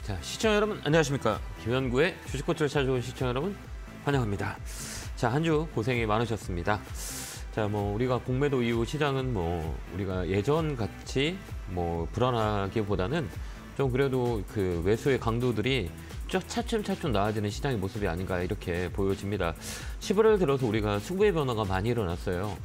자, 시청자 여러분 안녕하십니까? 김현구의 주식코트를 찾아온 시청자 여러분 환영합니다. 자, 한 주 고생이 많으셨습니다. 자, 우리가 공매도 이후 시장은 우리가 예전 같이 불안하기보다는 좀 그래도 그 매수의 강도들이 차츰차츰 나아지는 시장의 모습이 아닌가 이렇게 보여집니다. 11월 들어서 우리가 수급의 변화가 많이 일어났어요.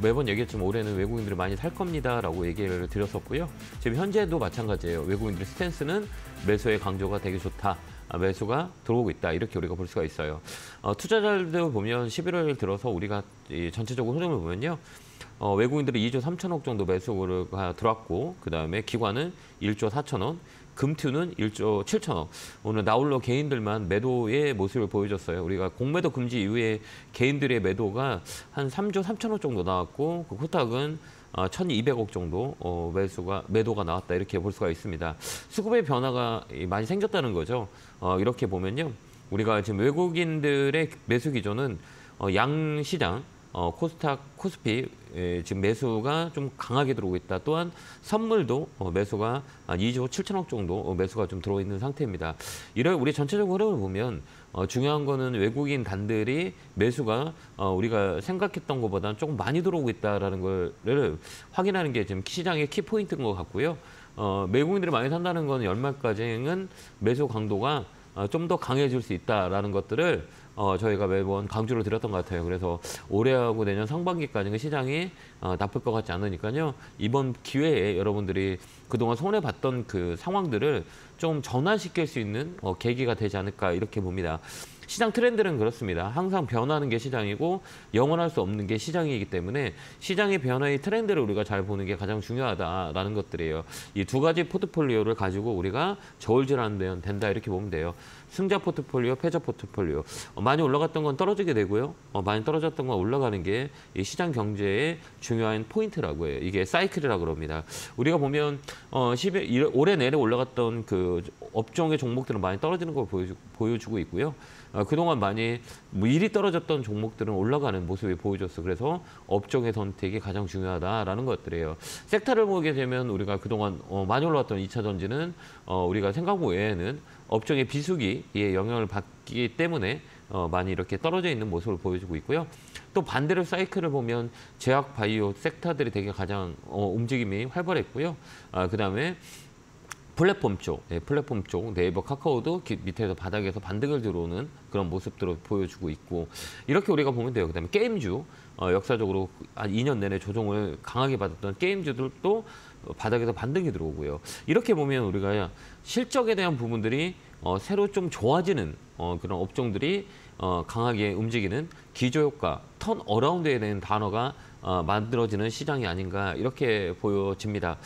매번 얘기했지만 올해는 외국인들이 많이 살 겁니다라고 얘기를 드렸었고요. 지금 현재도 마찬가지예요. 외국인들의 스탠스는 매수의 강조가 되게 좋다. 매수가 들어오고 있다. 이렇게 우리가 볼 수가 있어요. 투자자들 보면 11월 들어서 우리가 전체적으로 흐름을 보면요. 외국인들이 2조 3천억 정도 매수가 들어왔고 그다음에 기관은 1조 4천억, 금투는 1조 7천억. 오늘 나홀로 개인들만 매도의 모습을 보여줬어요. 우리가 공매도 금지 이후에 개인들의 매도가 한 3조 3천억 정도 나왔고 그 후탁은 1,200억 정도 매도가 나왔다 이렇게 볼 수가 있습니다. 수급의 변화가 많이 생겼다는 거죠. 이렇게 보면요. 우리가 지금 외국인들의 매수 기조는 양시장 코스닥, 코스피 지금 매수가 좀 강하게 들어오고 있다. 또한 선물도 매수가 2조 7천억 정도 매수가 좀 들어와 있는 상태입니다. 이런 우리 전체적인 흐름을 보면 중요한 거는 외국인 단들이 매수가 우리가 생각했던 것보다는 조금 많이 들어오고 있다라는 거를 확인하는 게 지금 시장의 키포인트인 것 같고요. 외국인들이 많이 산다는 건 연말까지는 매수 강도가 좀 더 강해질 수 있다라는 것들을 저희가 매번 강조를 드렸던 것 같아요. 그래서 올해하고 내년 상반기까지는 시장이 나쁠 것 같지 않으니까요. 이번 기회에 여러분들이 그동안 손해봤던 그 상황들을 좀 전환시킬 수 있는 계기가 되지 않을까 이렇게 봅니다. 시장 트렌드는 그렇습니다. 항상 변하는 게 시장이고 영원할 수 없는 게 시장이기 때문에 시장의 변화의 트렌드를 우리가 잘 보는 게 가장 중요하다라는 것들이에요. 이 두 가지 포트폴리오를 가지고 우리가 저울질하는 된다 이렇게 보면 돼요. 승자 포트폴리오, 패자 포트폴리오. 많이 올라갔던 건 떨어지게 되고요. 많이 떨어졌던 건 올라가는 게 이 시장 경제의 중요한 포인트라고 해요. 이게 사이클이라고 그럽니다. 우리가 보면 올해 내내 올라갔던 그 업종의 종목들은 많이 떨어지는 걸 보여주고 있고요. 그동안 많이 미리 떨어졌던 종목들은 올라가는 모습을 보여줬어. 그래서 업종의 선택이 가장 중요하다라는 것들이에요. 섹터를 보게 되면 우리가 그동안 많이 올라왔던 2차 전지는 우리가 생각 외에는 업종의 비수기에 영향을 받기 때문에 많이 이렇게 떨어져 있는 모습을 보여주고 있고요. 또 반대로 사이클을 보면 제약 바이오 섹터들이 되게 가장 움직임이 활발했고요. 그다음에 플랫폼 쪽 네이버, 카카오도 밑에서 바닥에서 반등을 들어오는 그런 모습들을 보여주고 있고 이렇게 우리가 보면 돼요. 그다음에 게임주 역사적으로 한 2년 내내 조정을 강하게 받았던 게임주들도 바닥에서 반등이 들어오고요. 이렇게 보면 우리가 실적에 대한 부분들이 새로 좀 좋아지는 그런 업종들이 강하게 움직이는 기저효과, 턴어라운드에 대한 단어가 만들어지는 시장이 아닌가 이렇게 보여집니다.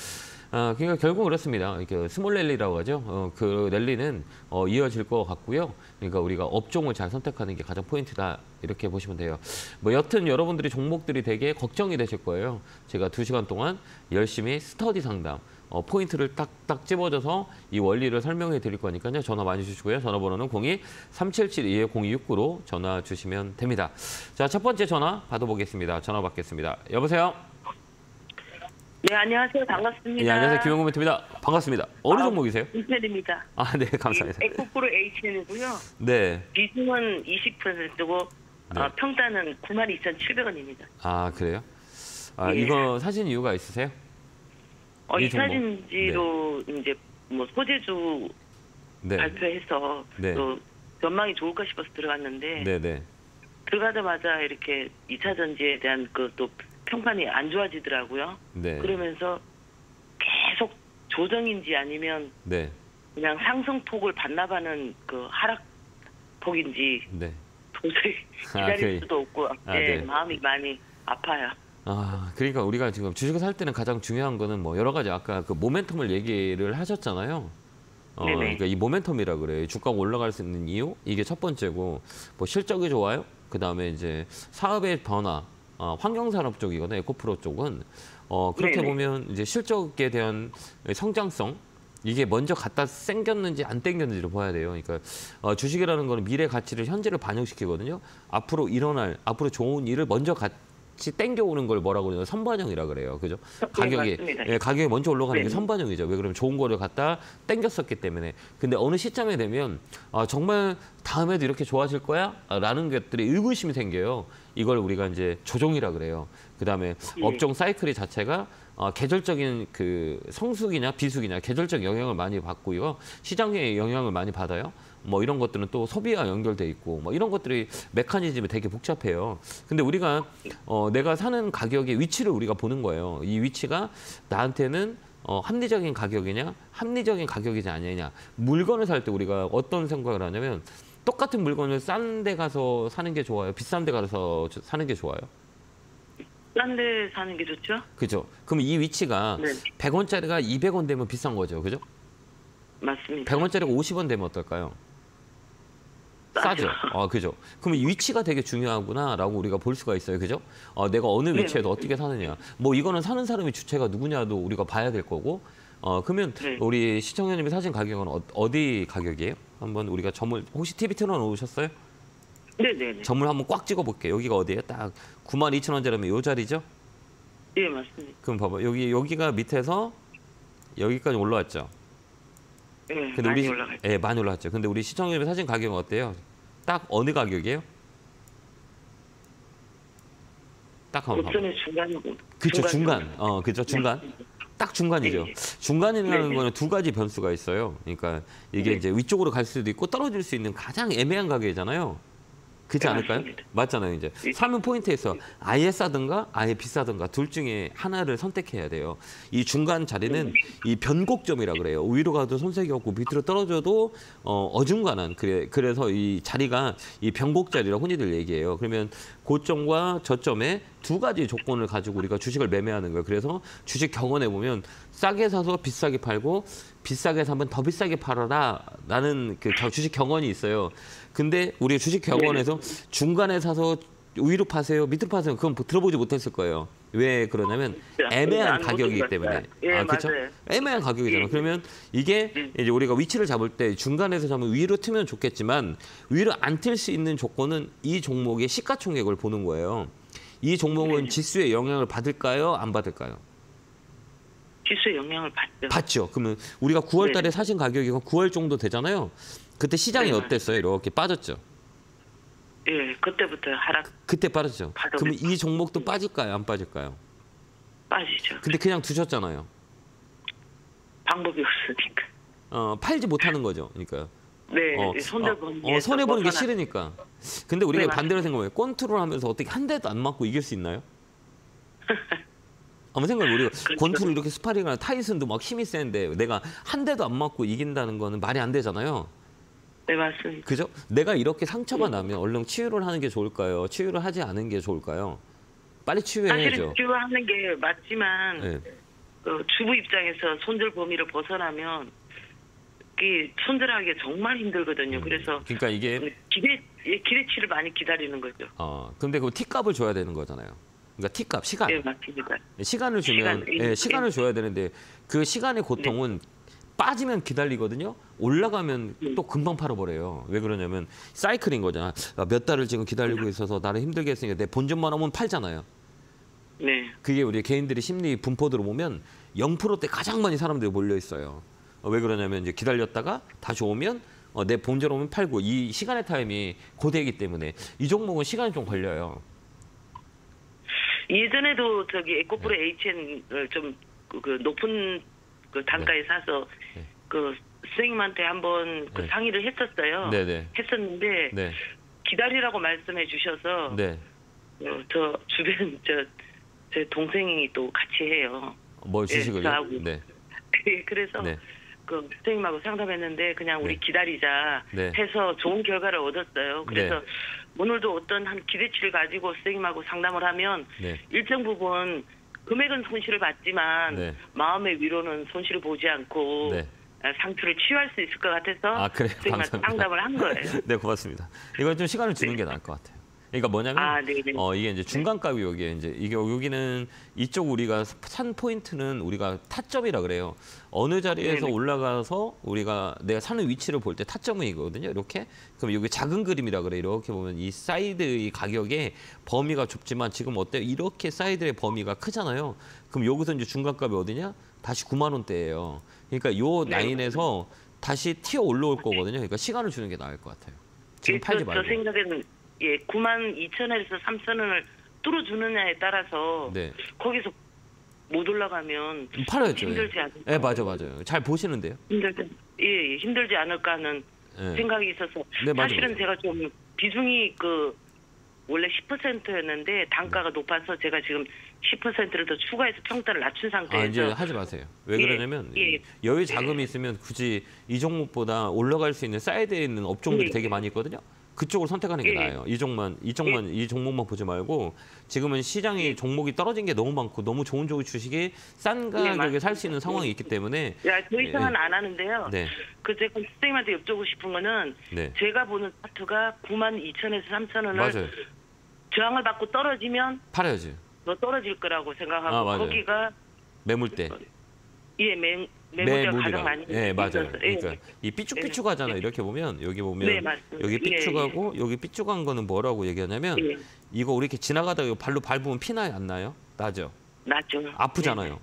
그러니까 결국 그렇습니다. 이렇게 스몰 랠리라고 하죠. 그 랠리는 이어질 것 같고요. 그러니까 우리가 업종을 잘 선택하는 게 가장 포인트다. 이렇게 보시면 돼요. 여튼 여러분들이 종목들이 되게 걱정이 되실 거예요. 제가 2시간 동안 열심히 스터디 상담, 포인트를 딱딱 집어줘서 이 원리를 설명해 드릴 거니까요. 전화 많이 주시고요. 전화번호는 02-3772-0269로 전화 주시면 됩니다. 자, 첫 번째 전화 받아보겠습니다. 전화 받겠습니다. 여보세요? 네, 안녕하세요. 반갑습니다. 네, 안녕하세요. 김영구 멘트입니다. 반갑습니다. 어느 종목이세요? 인텔입니다. 네, 감사합니다. 에코프로 H는이고요. 네. 비중은 20%고 네. 평단은 92,700원입니다. 그래요? 예. 이거 사신 이유가 있으세요? 이 사진지로 네. 이제 소재주 네. 발표해서 네. 또 전망이 좋을까 싶어서 들어갔는데 네. 들어가자마자 이렇게 2차 전지에 대한 또 평판이 안 좋아지더라고요. 네. 그러면서 계속 조정인지 아니면 네. 그냥 상승폭을 반납하는 그 하락폭인지 네. 도저히 기다릴 수도 없고 네. 마음이 많이 아파요. 그러니까 우리가 지금 주식을 살 때는 가장 중요한 거는 여러 가지 아까 그 모멘텀을 얘기를 하셨잖아요. 그러니까 이 모멘텀이라 그래요. 주가가 올라갈 수 있는 이유 이게 첫 번째고 실적이 좋아요. 그다음에 이제 사업의 변화. 환경산업 쪽이거든요. 에코프로 쪽은. 그렇게 네네. 보면 이제 실적에 대한 성장성 이게 먼저 갖다 생겼는지 안 땡겼는지를 봐야 돼요. 그러니까 주식이라는 거는 미래 가치를 현재를 반영시키거든요. 앞으로 일어날, 앞으로 좋은 일을 먼저 같이 땡겨오는 걸 뭐라고 그러냐 선반영이라 그래요. 그죠? 가격이 맞습니다. 가격이 먼저 올라가는 게 네. 선반영이죠. 왜 그러면 좋은 거를 갖다 땡겼었기 때문에. 근데 어느 시점에 되면 정말 다음에도 이렇게 좋아질 거야? 라는 것들이 의구심이 생겨요. 이걸 우리가 이제 조종이라 그래요. 그다음에 업종 사이클이 자체가 계절적인 그 성수기냐 비수기냐 계절적 영향을 많이 받고요. 시장에 영향을 많이 받아요. 뭐 이런 것들은 또 소비와 연결돼 있고 뭐 이런 것들이 메커니즘이 되게 복잡해요. 근데 우리가 내가 사는 가격의 위치를 우리가 보는 거예요. 이 위치가 나한테는 합리적인 가격이냐 합리적인 가격이지 아니냐. 물건을 살 때 우리가 어떤 생각을 하냐면 똑같은 물건을 싼 데 가서 사는 게 좋아요? 비싼 데 가서 사는 게 좋아요? 딴 데 사는 게 좋죠? 그죠? 그럼 이 위치가 네. 100원짜리가 200원 되면 비싼 거죠. 그죠? 맞습니다. 100원짜리가 50원 되면 어떨까요? 싸죠. 그죠. 그럼 이 위치가 되게 중요하구나라고 우리가 볼 수가 있어요. 그죠? 내가 어느 위치에서 어떻게 사느냐. 뭐 이거는 사는 사람의 주체가 누구냐도 우리가 봐야 될 거고. 그러면 우리 시청자님이 사신 가격은 어디 가격이에요? 한번 우리가 점을 혹시 TV 틀어놓으셨어요? 네네네. 점을 한번 꽉 찍어볼게요. 여기가 어디예요? 딱 92,000원짜리면 이 자리죠? 예, 맞습니다. 그럼 봐봐. 여기가 밑에서 여기까지 올라왔죠? 예, 근데 많이 올라가요. 예, 많이 올라왔죠. 근데 우리 시청자님이 사신 가격은 어때요? 딱 어느 가격이에요? 딱 한번 봐봐. 옵션의 중간이고. 그쵸, 중간. 그죠, 중간. 딱 중간이죠. 네. 중간이라는 네. 거는 두 가지 변수가 있어요. 그러니까 이게 이제 위쪽으로 갈 수도 있고 떨어질 수 있는 가장 애매한 가격이잖아요. 그렇지 네, 않을까요? 맞습니다. 맞잖아요. 이제 사면 포인트에서 아예 싸든가 아예 비싸든가 둘 중에 하나를 선택해야 돼요. 이 중간 자리는 이 변곡점이라 그래요. 위로 가도 손색이 없고 밑으로 떨어져도 어중간한 그래서 이 자리가 이 변곡 자리라고 흔히들 얘기해요. 그러면 고점과 저점에 두 가지 조건을 가지고 우리가 주식을 매매하는 거예요. 그래서 주식 경원에 보면 싸게 사서 비싸게 팔고 비싸게 사면 더 비싸게 팔아라 라는 그 주식 경원이 있어요. 근데 우리 주식 경원에서 중간에 사서 위로 파세요, 밑으로 파세요. 그건 들어보지 못했을 거예요. 왜 그러냐면 애매한 안 가격이기 보신 때문에. 것 예, 그렇죠? 맞아요. 애매한 가격이잖아요. 예. 그러면 이게 이제 우리가 위치를 잡을 때 중간에서 잡으면 위로 트면 좋겠지만 위로 안 틀 수 있는 조건은 이 종목의 시가총액을 보는 거예요. 이 종목은 지수에 영향을 받을까요? 안 받을까요? 지수에 영향을 받죠. 받죠. 그러면 우리가 9월 달에 사신 가격이 9월 정도 되잖아요. 그때 시장이 네, 어땠어요? 이렇게 빠졌죠. 예, 그때부터 하락 그때 빠졌죠. 바닥에 그러면 이 종목도 빠질까요? 안 빠질까요? 빠지죠. 근데 그냥 두셨잖아요. 방법이 없으니까. 팔지 못하는 거죠. 그러니까 네, 손해보는 손해 보는 게 싫으니까. 근데 우리가 네, 반대로 생각해요. 컨트롤 하면서 어떻게 한 대도 안 맞고 이길 수 있나요? 한번 생각해. 우리가 권투를 이렇게 스파링하는 타이슨도 막 힘이 센데 내가 한 대도 안 맞고 이긴다는 거는 말이 안 되잖아요. 네, 맞습니다. 그죠? 내가 이렇게 상처가 나면 얼른 치유를 하는 게 좋을까요? 치유를 하지 않은 게 좋을까요? 빨리 치유해야죠. 사실은 치유하는 게 맞지만 네. 주부 입장에서 손절 범위를 벗어나면 이 손절하기 정말 힘들거든요. 그래서 그러니까 이게 기대치를 많이 기다리는 거죠. 근데 그 T값을 줘야 되는 거잖아요. 그러니까 T값, 시간. 네, 맞습니다. 시간을 주면 시간을 줘야 되는데 그 시간의 고통은 빠지면 기다리거든요. 올라가면 또 금방 팔아버려요. 왜 그러냐면 사이클인 거잖아. 몇 달을 지금 기다리고 있어서 나를 힘들게 했으니까 내 본전만 오면 팔잖아요. 네. 그게 우리 개인들이 심리 분포대로 보면 0%대 가장 많이 사람들이 몰려 있어요. 왜 그러냐면 이제 기다렸다가 다시 오면 내 본전 오면 팔고 이 시간의 타임이 고되기 때문에 이 종목은 시간이 좀 걸려요. 예전에도 에코프로 HN을 좀 그 높은 그 단가에 사서 그 선생님한테 한번 그 상의를 했었어요. 네네. 했었는데 네. 기다리라고 말씀해 주셔서 네. 저 주변 제 동생이 또 같이 해요. 뭘 주식을요? 저하고. 네. 그래서 네. 그 선생님하고 상담했는데 그냥 우리 네. 기다리자 네. 해서 좋은 결과를 얻었어요. 그래서 오늘도 어떤 한 기대치를 가지고 선생님하고 상담을 하면 네. 일정 부분 금액은 손실을 봤지만 네. 마음의 위로는 손실을 보지 않고 네. 상처를 치유할 수 있을 것 같아서 그래요? 선생님한테 감사합니다. 상담을 한 거예요. 네, 고맙습니다. 이건 좀 시간을 주는 게 나을 것 같아요. 그러니까 뭐냐면 네네. 이게 이제 중간값이 여기에 이제 이게 여기는 이쪽 우리가 산 포인트는 우리가 타점이라 그래요. 어느 자리에서 네네. 올라가서 우리가 내가 사는 위치를 볼 때 타점은 이거거든요. 이렇게. 그럼 여기 작은 그림이라 그래. 이렇게 보면 이 사이드의 가격의 범위가 좁지만 지금 어때요? 이렇게 사이드의 범위가 크잖아요. 그럼 여기서 이제 중간값이 어디냐? 다시 9만 원대예요. 그러니까 요 네. 라인에서 다시 튀어 올라올 거거든요. 그러니까 시간을 주는 게 나을 것 같아요. 지금 팔지 말고. 저 생각에는 92,000원에서 3,000원을 뚫어주느냐에 따라서 네. 거기서 못 올라가면 팔아야죠. 힘들지 않을까? 네, 맞아요. 잘 보시는데요. 힘들지 않을까 하는 네. 생각이 있어서 네, 맞아요. 사실은 제가 좀 비중이 원래 10%였는데 단가가 높아서 제가 지금 10%를 더 추가해서 평가를 낮춘 상태에서 이제 하지 마세요. 왜 예, 그러냐면 예. 여유 자금이 있으면 굳이 이 종목보다 올라갈 수 있는 사이드에 있는 업종들이 예. 되게 많이 있거든요. 그쪽을 선택하는 게 예. 나아요. 이 종목만 보지 말고 지금은 시장이 종목이 떨어진 게 너무 많고 너무 좋은 주식이 싼 가격에 살 수 있는 상황이 있기 때문에 더 이상은 안 하는데요. 네. 제가 선생님한테 여쭤보고 싶은 거는 네. 제가 보는 차트가 92,000원에서 3,000원을 맞아요. 저항을 받고 떨어지면 팔아야지. 더 떨어질 거라고 생각하고 맞아요. 거기가 매물대. 매물대가 가장 많이 네, 맞아요. 있어서, 그러니까 이 삐쭉삐쭉하잖아요. 이렇게 보면 여기 보면 네, 맞습니다. 여기 삐쭉하고 여기 삐쭉한 거는 뭐라고 얘기하냐면 예. 이거 우리 이렇게 지나가다가 발로 밟으면 피 나요, 안 나요? 나죠. 낮죠. 아프잖아요.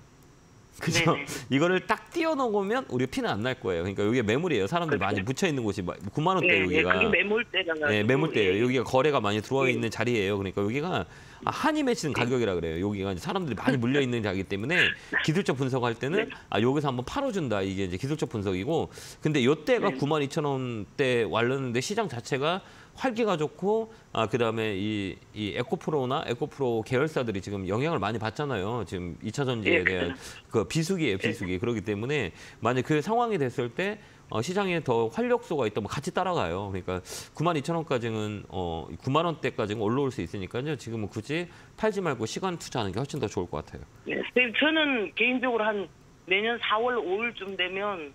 그죠? 네네. 이거를 딱 띄워놓으면 우리 피는 안 날 거예요. 그러니까 여기 매물이에요. 사람들 그렇죠. 많이 묻혀 있는 곳이 9만 원대 네, 여기가. 그게 매물대가 네, 매물대예요. 예. 여기가 거래가 많이 들어와 예. 있는 자리예요. 그러니까 여기가 한이 맺히는 가격이라 그래요. 여기가 이제 사람들이 많이 물려 있는 자리이기 때문에 기술적 분석할 때는 여기서 한번 팔아준다. 이게 이제 기술적 분석이고. 근데 이때가 92,000원대 완료는데 시장 자체가 활기가 좋고 그다음에 이 에코프로나 에코프로 계열사들이 지금 영향을 많이 받잖아요. 지금 2차 전지에 대한 그 비수기예요, 비수기. 그렇기 때문에 만약 그 상황이 됐을 때 시장에 더 활력소가 있다면 같이 따라가요. 그러니까 92,000원까지는 9만 원대까지는 올라올 수 있으니까요. 지금은 굳이 팔지 말고 시간 투자하는 게 훨씬 더 좋을 것 같아요. 네, 선생님, 저는 개인적으로 한 내년 4월, 5월쯤 되면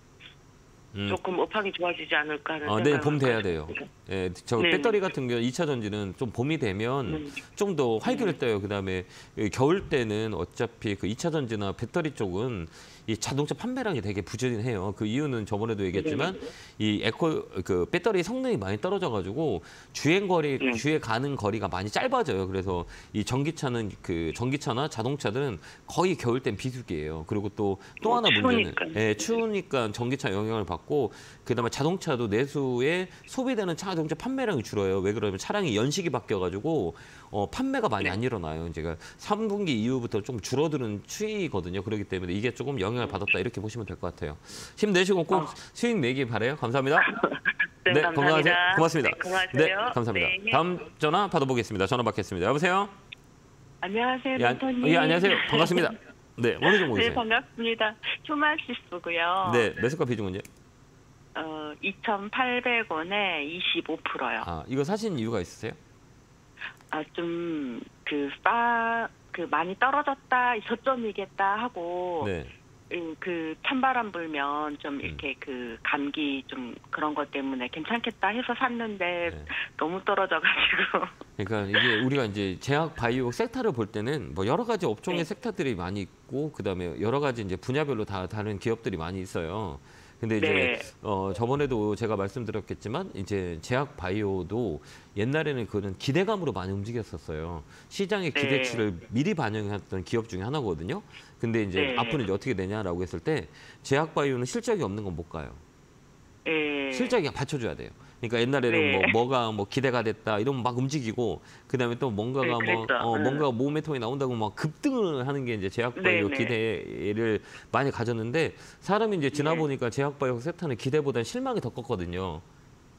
조금 업황이 좋아지지 않을까 하는 생각을 네, 봄 돼야 가지고 돼요. 있습니다. 예, 저 네. 배터리 같은 경우 2차 전지는 좀 봄이 되면 좀 더 활기를 떼요. 그다음에 겨울 때는 어차피 그 2차 전지나 배터리 쪽은 이 자동차 판매량이 되게 부진해요. 그 이유는 저번에도 얘기했지만 이 그 배터리 성능이 많이 떨어져가지고 주에 가는 거리가 많이 짧아져요. 그래서 이 전기차나 자동차들은 거의 겨울 땐 비수기예요. 그리고 또 하나 문제는 추우니까 전기차 영향을 받고 그다음에 자동차도 내수에 소비되는 자동차 판매량이 줄어요. 왜 그러냐면 차량이 연식이 바뀌어가지고 판매가 많이 안 일어나요. 제가 3분기 이후부터 좀 줄어드는 추이거든요. 그렇기 때문에 이게 조금 영향을 받았다 이렇게 보시면 될 것 같아요. 힘내시고 꼭 수익 내기 바라요. 감사합니다. 네, 감사합니다. 건강하세요. 고맙습니다. 네, 건강하세요. 네, 감사합니다. 네. 다음 전화 받아보겠습니다. 전화 받겠습니다. 여보세요? 안녕하세요, 예, 멘토님. 예, 안녕하세요. 반갑습니다. 네, 어느 종목이세요? 네, 반갑습니다. 휴마시스고요. 네, 매수가 비중은요? 2,800원에 25%요. 이거 사신 이유가 있으세요? 좀 많이 떨어졌다, 저점이겠다 하고 네. 그 찬바람 불면 좀 이렇게 그 감기 좀 그런 것 때문에 괜찮겠다 해서 샀는데 네. 너무 떨어져가지고. 그러니까 이게 우리가 이제 제약 바이오 섹터를 볼 때는 뭐 여러 가지 업종의 섹터들이 많이 있고 그다음에 여러 가지 이제 분야별로 다 다른 기업들이 많이 있어요. 근데 이제 저번에도 제가 말씀드렸겠지만 이제 제약 바이오도 옛날에는 그런 기대감으로 많이 움직였었어요. 시장의 기대치를 미리 반영했던 기업 중에 하나거든요. 근데 이제 앞으로 이제 어떻게 되냐라고 했을 때 제약 바이오는 실적이 없는 건 못 가요. 실적이 받쳐줘야 돼요. 그러니까 옛날에는 뭐가 기대가 됐다 이러면 막 움직이고 그다음에 또 뭔가가 뭔가 모멘텀이 나온다고 막 급등을 하는 게 이제 제약바이오 기대를 많이 가졌는데 사람이 이제 지나 보니까 제약바이오 섹터는 기대보다 실망이 더 컸거든요.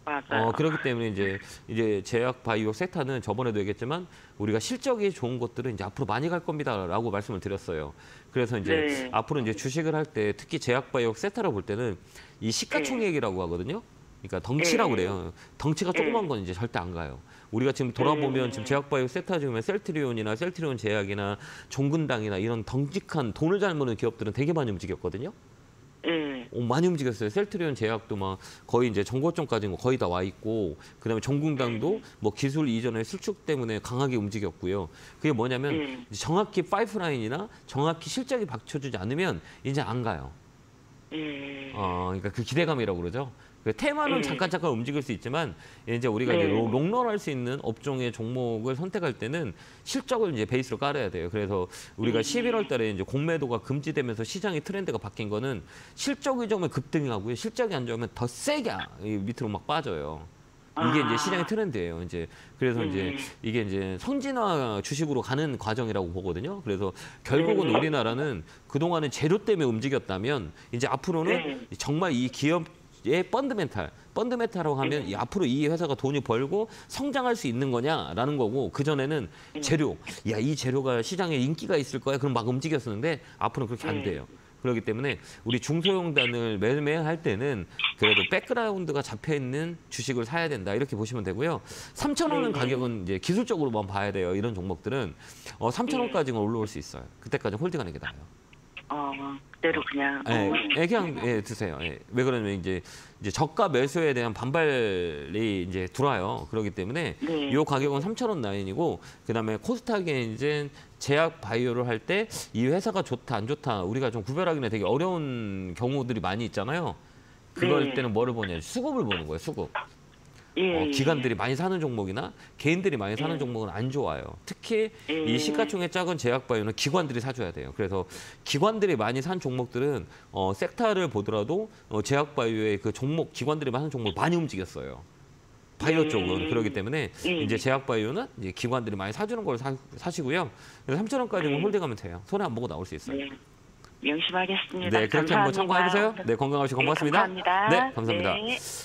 맞아요. 그렇기 때문에 이제 제약바이오 섹터는 저번에도 얘기했지만 우리가 실적이 좋은 것들은 이제 앞으로 많이 갈 겁니다라고 말씀을 드렸어요. 그래서 이제 앞으로 이제 주식을 할 때 특히 제약바이오 섹터를 볼 때는 이 시가총액이라고 하거든요. 그러니까 덩치라고 그래요. 덩치가 조그만 건 이제 절대 안 가요. 우리가 지금 돌아보면 지금 제약바이오 섹터 중에 셀트리온 제약이나 종근당이나 이런 덩직한 돈을 잘 버는 기업들은 되게 많이 움직였거든요. 많이 움직였어요. 셀트리온 제약도 막 거의 이제 정고점까지 뭐 거의 다 와 있고, 그다음에 정궁당도 뭐 기술 이전의 수축 때문에 강하게 움직였고요. 그게 뭐냐면 정확히 파이프라인이나 정확히 실적이 받쳐주지 않으면 이제 안 가요. 그러니까 그 기대감이라고 그러죠. 그 테마는 잠깐 움직일 수 있지만 이제 우리가 이제 롱런할 수 있는 업종의 종목을 선택할 때는 실적을 이제 베이스로 깔아야 돼요. 그래서 우리가 11월달에 이제 공매도가 금지되면서 시장의 트렌드가 바뀐 거는 실적이 좋으면 급등하고요. 실적이 안 좋으면 더 세게 밑으로 막 빠져요. 이게 이제 시장의 트렌드예요. 이제 그래서 이제 이게 이제 선진화 주식으로 가는 과정이라고 보거든요. 그래서 결국은 우리나라는 그동안은 재료 때문에 움직였다면 이제 앞으로는 정말 이 기업의 펀드멘탈이라고 하면 앞으로 이 회사가 돈이 벌고 성장할 수 있는 거냐라는 거고, 그전에는 재료, 야, 이 재료가 시장에 인기가 있을 거야. 그럼 막 움직였었는데 앞으로는 그렇게 안 돼요. 그렇기 때문에 우리 중소형단을 매매할 때는 그래도 백그라운드가 잡혀있는 주식을 사야 된다, 이렇게 보시면 되고요. 3,000원은 가격은 이제 기술적으로만 봐야 돼요. 이런 종목들은 3,000원까지는 올라올 수 있어요. 그때까지 홀딩하는 게 나아요. 그대로 그냥. 그냥 드세요. 왜 그러냐면 이제 저가 매수에 대한 반발이 이제 들어와요. 그렇기 때문에 이 가격은 3,000원 라인이고, 그다음에 코스닥에 이제 제약 바이오를 할 때 이 회사가 좋다 안 좋다 우리가 좀 구별하기는 되게 어려운 경우들이 많이 있잖아요. 그럴 때는 뭐를 보냐, 수급을 보는 거예요. 수급. 기관들이 많이 사는 종목이나 개인들이 많이 사는 종목은 안 좋아요. 특히 이 시가총액 작은 제약바이오는 기관들이 사줘야 돼요. 그래서 기관들이 많이 산 종목들은 섹터를 보더라도 제약바이오의 그 종목, 기관들이 많은 종목을 많이 움직였어요. 바이오 쪽은. 그렇기 때문에 이제 제약바이오는 이제 기관들이 많이 사주는 걸 사시고요. 그래서 3,000원까지는 홀딩하면 돼요. 손해 안 보고 나올 수 있어요. 명심하겠습니다. 네, 그렇게 한번 참고해보세요. 네, 건강하시고 고맙습니다. 감사합니다. 네, 감사합니다.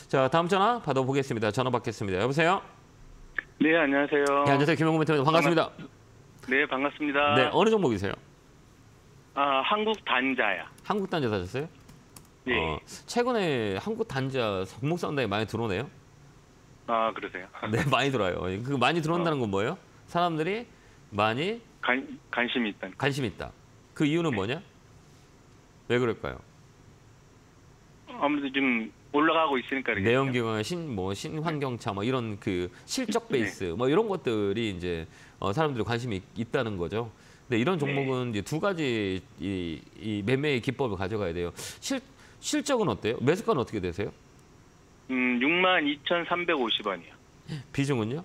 자, 다음 전화 받아보겠습니다. 전화 받겠습니다. 여보세요? 네, 안녕하세요. 네, 안녕하세요. 김영구 멘토입니다. 반갑습니다. 네, 반갑습니다. 네, 어느 종목이세요? 한국 단자야. 한국 단자 사셨어요? 네. 최근에 한국 단자 종목 상당히 많이 들어오네요. 그러세요? 네, 많이 들어와요. 그 많이 들어온다는 건 뭐예요? 사람들이 많이 관심이 있다. 관심 있다. 그 이유는 뭐냐? 왜 그럴까요? 아무래도 좀 올라가고 있으니까. 내연기관, 신환경차, 뭐 이런 그 실적 베이스, 뭐 이런 것들이 이제 사람들이 관심이 있다는 거죠. 근데 이런 종목은 이제 두 가지 이 매매의 기법을 가져가야 돼요. 실적은 어때요? 매수가는 어떻게 되세요? 62,350원이요. 비중은요?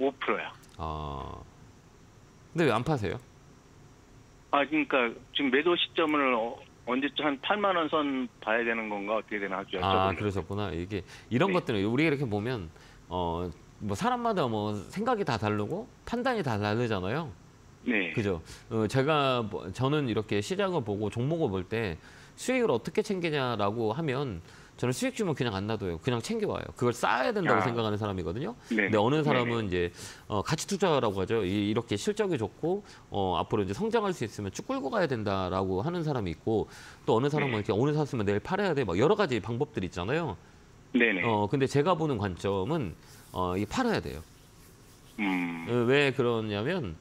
5%요. 근데 왜 안 파세요? 그러니까 지금 매도 시점을 언제쯤 한 8만 원 선 봐야 되는 건가 어떻게 되나 아주 여쭤보려고. 그러셨구나. 이게 이런 것들은 우리가 이렇게 보면 뭐 사람마다 뭐 생각이 다 다르고 판단이 다 다르잖아요. 네. 그죠? 저는 이렇게 시장을 보고 종목을 볼 때 수익을 어떻게 챙기냐라고 하면 저는 수익 주면 그냥 안 놔둬요. 그냥 챙겨와요. 그걸 쌓아야 된다고 생각하는 사람이거든요. 근데 어느 사람은 이제 가치 투자라고 하죠. 이렇게 실적이 좋고 앞으로 이제 성장할 수 있으면 쭉 끌고 가야 된다라고 하는 사람이 있고, 또 어느 사람은 이렇게 오늘 샀으면 내일 팔아야 돼. 막 여러 가지 방법들이 있잖아요. 네네. 근데 제가 보는 관점은 팔아야 돼요. 왜 그러냐면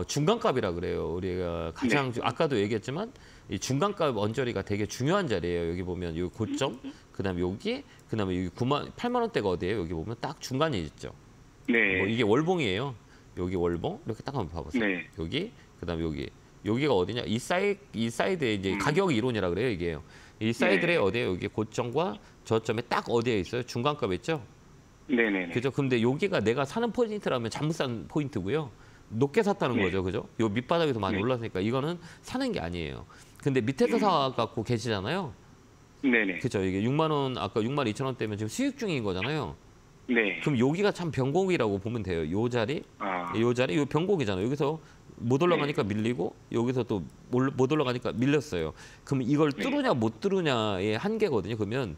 중간값이라 그래요. 우리가 가장 아까도 얘기했지만 이 중간값 언저리가 되게 중요한 자리예요. 여기 보면 이 고점, 그다음에 여기, 그다음에 여기 8만 원대가 어디예요? 여기 보면 딱 중간에 있죠. 네. 이게 월봉이에요. 여기 월봉 이렇게 딱 한번 봐보세요. 네. 여기, 그다음에 여기가 어디냐? 이 사이드에 이제 가격 이론이라 그래요. 이게요. 이 사이드에 어디에요? 여기 고점과 저점에 딱 어디에 있어요? 중간값 있죠? 네네. 그죠? 근데 여기가 내가 사는 포인트라면 잘못 산 포인트고요. 높게 샀다는 거죠, 그죠? 요 밑바닥에서 많이 올랐으니까 이거는 사는 게 아니에요. 근데 밑에서 사갖고 계시잖아요. 네네. 그죠? 이게 6만 원, 아까 6만 2천 원대면 지금 수익 중인 거잖아요. 네. 그럼 여기가 참 변곡이라고 보면 돼요. 요 자리, 요 변곡이잖아요. 여기서 못 올라가니까 밀리고 여기서 또 못 올라가니까 밀렸어요. 그럼 이걸 뚫으냐 못 뚫으냐의 한계거든요. 그러면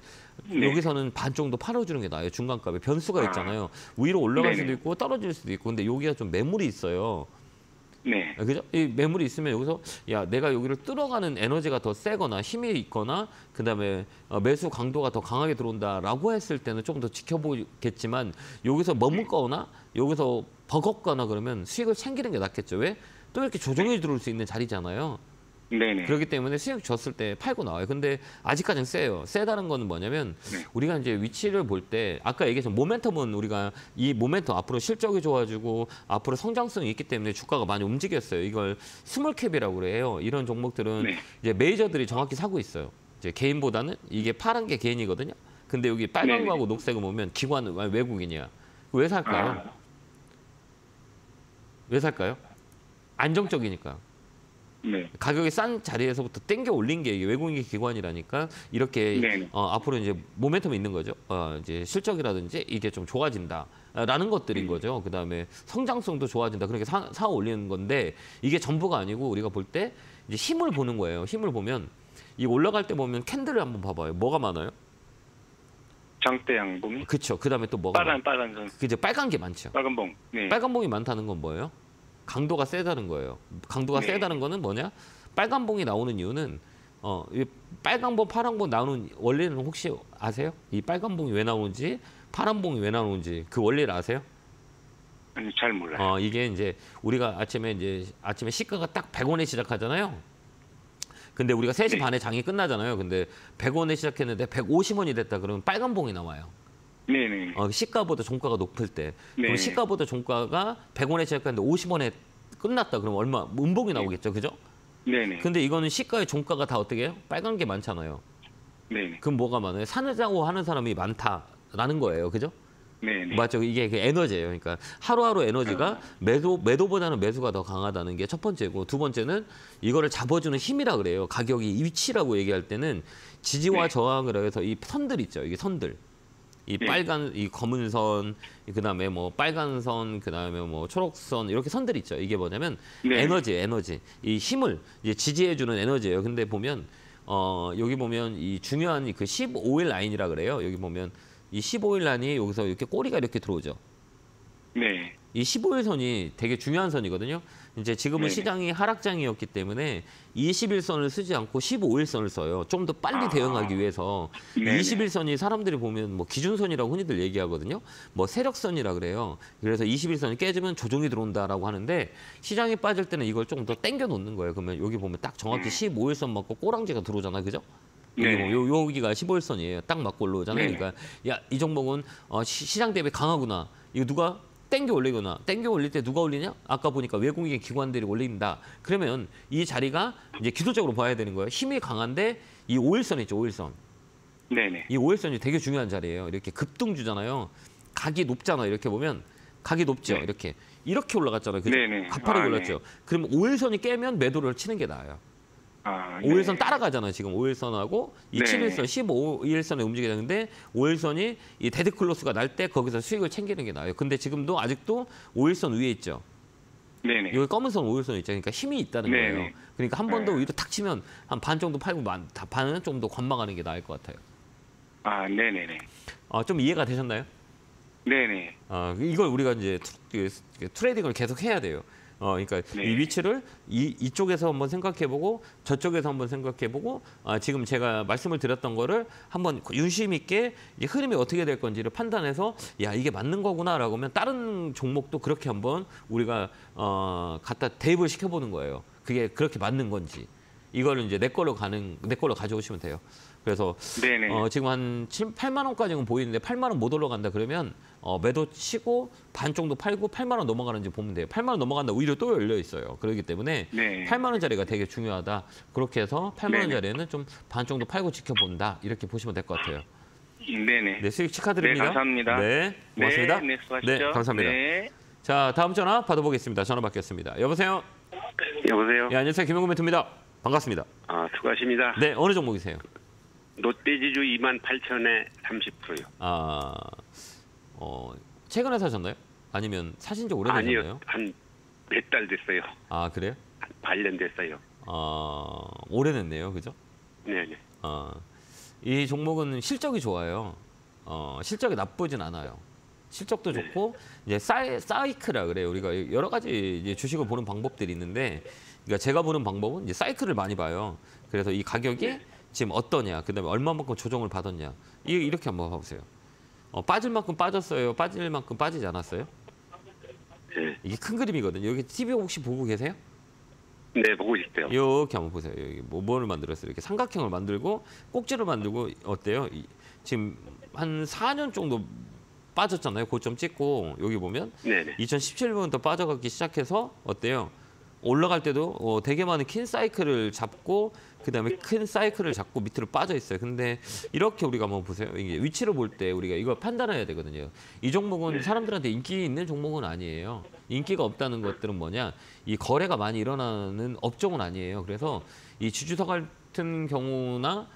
여기서는 반 정도 팔아주는 게 나아요. 중간값에 변수가 있잖아요. 위로 올라갈 수도 있고 떨어질 수도 있고. 근데 여기가 좀 매물이 있어요. 네. 그죠? 이 매물이 있으면 여기서 야 내가 여기를 뚫어가는 에너지가 더 세거나 힘이 있거나 그다음에 매수 강도가 더 강하게 들어온다라고 했을 때는 좀 더 지켜보겠지만 여기서 머물거나 여기서 버겁거나 그러면 수익을 챙기는 게 낫겠죠. 왜? 또 이렇게 조정이 들어올 수 있는 자리잖아요. 네네. 그렇기 때문에 수익 줬을 때 팔고 나와요. 근데 아직까지는 세요. 세다는 거는 뭐냐면 네. 우리가 이제 위치를 볼 때 아까 얘기했던 모멘텀은 우리가 이 모멘텀 앞으로 실적이 좋아지고 앞으로 성장성이 있기 때문에 주가가 많이 움직였어요. 이걸 스몰캡이라고 그래요. 이런 종목들은 네. 이제 메이저들이 정확히 사고 있어요. 이제 개인보다는 이게 파란 게 개인이거든요. 근데 여기 빨간 네네. 거하고 녹색을 보면 기관은 외국인이야. 왜 살까요? 왜 살까요? 안정적이니까. 네. 가격이 싼 자리에서부터 땡겨 올린 게 이게 외국인 기관이라니까 이렇게 네네. 앞으로 이제 모멘텀이 있는 거죠. 이제 실적이라든지 이게 좀 좋아진다라는 것들인 거죠. 그다음에 성장성도 좋아진다. 그렇게 사 올리는 건데 이게 전부가 아니고 우리가 볼 때 이제 힘을 보는 거예요. 힘을 보면 이 올라갈 때 보면 캔들을 한번 봐봐요. 뭐가 많아요? 장대 양봉이 그렇죠. 그다음에 또 뭐가 빨간 선 이제 빨간 게 많죠. 빨간 봉. 네. 빨간 봉이 많다는 건 뭐예요? 강도가 세다는 거예요. 강도가 네. 세다는 거는 뭐냐? 빨간 봉이 나오는 이유는 이 빨간 봉, 파란 봉 나오는 원리는 혹시 아세요? 이 빨간 봉이 왜 나오는지, 파란 봉이 왜 나오는지 그 원리를 아세요? 아니 잘 몰라요. 이게 이제 우리가 아침에 시가가 딱 100원에 시작하잖아요. 근데 우리가 3시 네. 반에 장이 끝나잖아요. 근데 100원에 시작했는데 150원이 됐다 그러면 빨간 봉이 나와요. 네네. 시가보다 종가가 높을 때. 네. 그럼 시가보다 종가가 100원에 시작했는데 50원에 끝났다. 그럼 얼마? 음봉이 나오겠죠. 그죠? 네네. 근데 이거는 시가의 종가가 다 어떻게 해요? 빨간 게 많잖아요. 네네. 그럼 뭐가 많아요? 사느자고 하는 사람이 많다라는 거예요. 그죠? 네네. 맞죠? 이게 그 에너지예요. 그러니까 하루하루 에너지가 매도보다는 매수가 더 강하다는 게 첫 번째고, 두 번째는 이거를 잡아주는 힘이라 그래요. 가격이 위치라고 얘기할 때는 지지와 네. 저항을 해서 이 선들 있죠. 이게 선들. 이 네. 빨간, 이 검은 선, 그다음에 뭐 빨간 선, 그다음에 뭐 초록선 이렇게 선들 있죠. 이게 뭐냐면 네. 에너지. 이 힘을 이제 지지해주는 에너지예요. 근데 보면 여기 보면 이 중요한 그 15일 라인이라 그래요. 여기 보면 이 15일 라인이 여기서 이렇게 꼬리가 이렇게 들어오죠. 네. 이 15일 선이 되게 중요한 선이거든요. 이제 지금은 네네. 시장이 하락장이었기 때문에 21선을 쓰지 않고 15일선을 써요. 좀 더 빨리 대응하기 위해서. 네네. 21선이 사람들이 보면 뭐 기준선이라고 흔히들 얘기하거든요. 뭐 세력선이라 그래요. 그래서 21선이 깨지면 조정이 들어온다라고 하는데 시장이 빠질 때는 이걸 조금 더 당겨 놓는 거예요. 그러면 여기 보면 딱 정확히 15일선 맞고 꼬랑지가 들어오잖아요. 그죠? 여기 네. 보면 여기가 15일선이에요. 딱 맞고 올라오잖아요. 네. 그러니까 야, 이 종목은 시장 대비 강하구나. 이거 누가 땡겨 올리거나 땡겨 올릴 때 누가 올리냐? 아까 보니까 외국인 기관들이 올린다. 그러면 이 자리가 이제 기술적으로 봐야 되는 거예요. 힘이 강한데 이 5일선 있죠, 5일선. 네네. 이 5일선이 되게 중요한 자리예요. 이렇게 급등주잖아요. 각이 높잖아요. 이렇게 보면 각이 높죠. 네. 이렇게 올라갔잖아요. 그죠? 네네. 가파르게 아, 올랐죠. 그럼 5일선이 깨면 매도를 치는 게 나아요. 아, 5일선 따라가잖아요. 지금 5일선하고 이 네. 7일선, 15일선에 움직이야 되는데 5일선이 이 데드클로스가 날 때 거기서 수익을 챙기는 게 나아요. 근데 지금도 아직도 5일선 위에 있죠. 네네. 여기 검은 선 5일선 있죠. 그러니까 힘이 있다는 네네. 거예요. 그러니까 한 번 더 네. 위로 탁 치면 한 반 정도 팔고 반은 좀 더 관망하는 게 나을 것 같아요. 아, 네네네. 좀 이해가 되셨나요? 네네. 이걸 우리가 이제 트레이딩을 계속 해야 돼요. 그러니까 네. 이 위치를 이쪽에서 한번 생각해보고 저쪽에서 한번 생각해보고 지금 제가 말씀을 드렸던 거를 한번 유심 있게 이 흐름이 어떻게 될 건지를 판단해서 야 이게 맞는 거구나라고 하면 다른 종목도 그렇게 한번 우리가 갖다 대입을 시켜보는 거예요. 그게 그렇게 맞는 건지 이거를 이제 내 걸로 가져오시면 돼요. 그래서 네네. 지금 한 8만 원까지는 보이는데 8만 원 못 올라간다 그러면 매도 치고 반 정도 팔고 8만 원 넘어가는지 보면 돼요. 8만 원 넘어간다 오히려 또 열려 있어요. 그렇기 때문에 네. 8만 원짜리가 되게 중요하다. 그렇게 해서 8만 네네. 원짜리는 좀 반 정도 팔고 지켜본다. 이렇게 보시면 될 것 같아요. 네네. 네, 수익 축하드립니다. 네, 감사합니다. 네, 고맙습니다. 네, 수고하십시오. 네, 감사합니다. 네. 자, 다음 전화 받아보겠습니다. 전화 받겠습니다. 여보세요? 여보세요? 예, 안녕하세요. 김영구 멘토입니다. 반갑습니다. 수고하십니다. 네, 어느 종목이세요? 롯데지주 28,000에 30%요. 최근에 사셨나요? 아니면 사신 지 아니요, 오래되셨나요? 한 몇 달 됐어요. 그래요? 한 8년 됐어요. 오래됐네요. 그죠? 네네. 이 종목은 실적이 좋아요. 실적이 나쁘진 않아요. 실적도 좋고 이제 사이클이라 그래요. 우리가 여러 가지 이제 주식을 보는 방법들이 있는데, 그러니까 제가 보는 방법은 이제 사이클을 많이 봐요. 그래서 이 가격이 지금 어떠냐, 그다음에 얼마만큼 조정을 받았냐, 이렇게 한번 봐보세요. 빠질 만큼 빠졌어요. 빠질 만큼 빠지지 않았어요? 네. 이게 큰 그림이거든요. 여기 TV 혹시 보고 계세요? 네, 보고 있어요. 이렇게 한번 보세요. 여기 뭐를 만들었어요? 이렇게 삼각형을 만들고 꼭지를 만들고 어때요? 지금 한 4년 정도 빠졌잖아요. 고점 찍고 여기 보면 네네. 2017년부터 빠져가기 시작해서 어때요? 올라갈 때도 되게 많은 긴 사이클을 잡고 그다음에 큰 사이클을 잡고 밑으로 빠져 있어요. 근데 이렇게 우리가 한번 보세요. 이게 위치를 볼 때 우리가 이걸 판단해야 되거든요. 이 종목은 사람들한테 인기 있는 종목은 아니에요. 인기가 없다는 것들은 뭐냐? 이 거래가 많이 일어나는 업종은 아니에요. 그래서 이 주주석 같은 경우나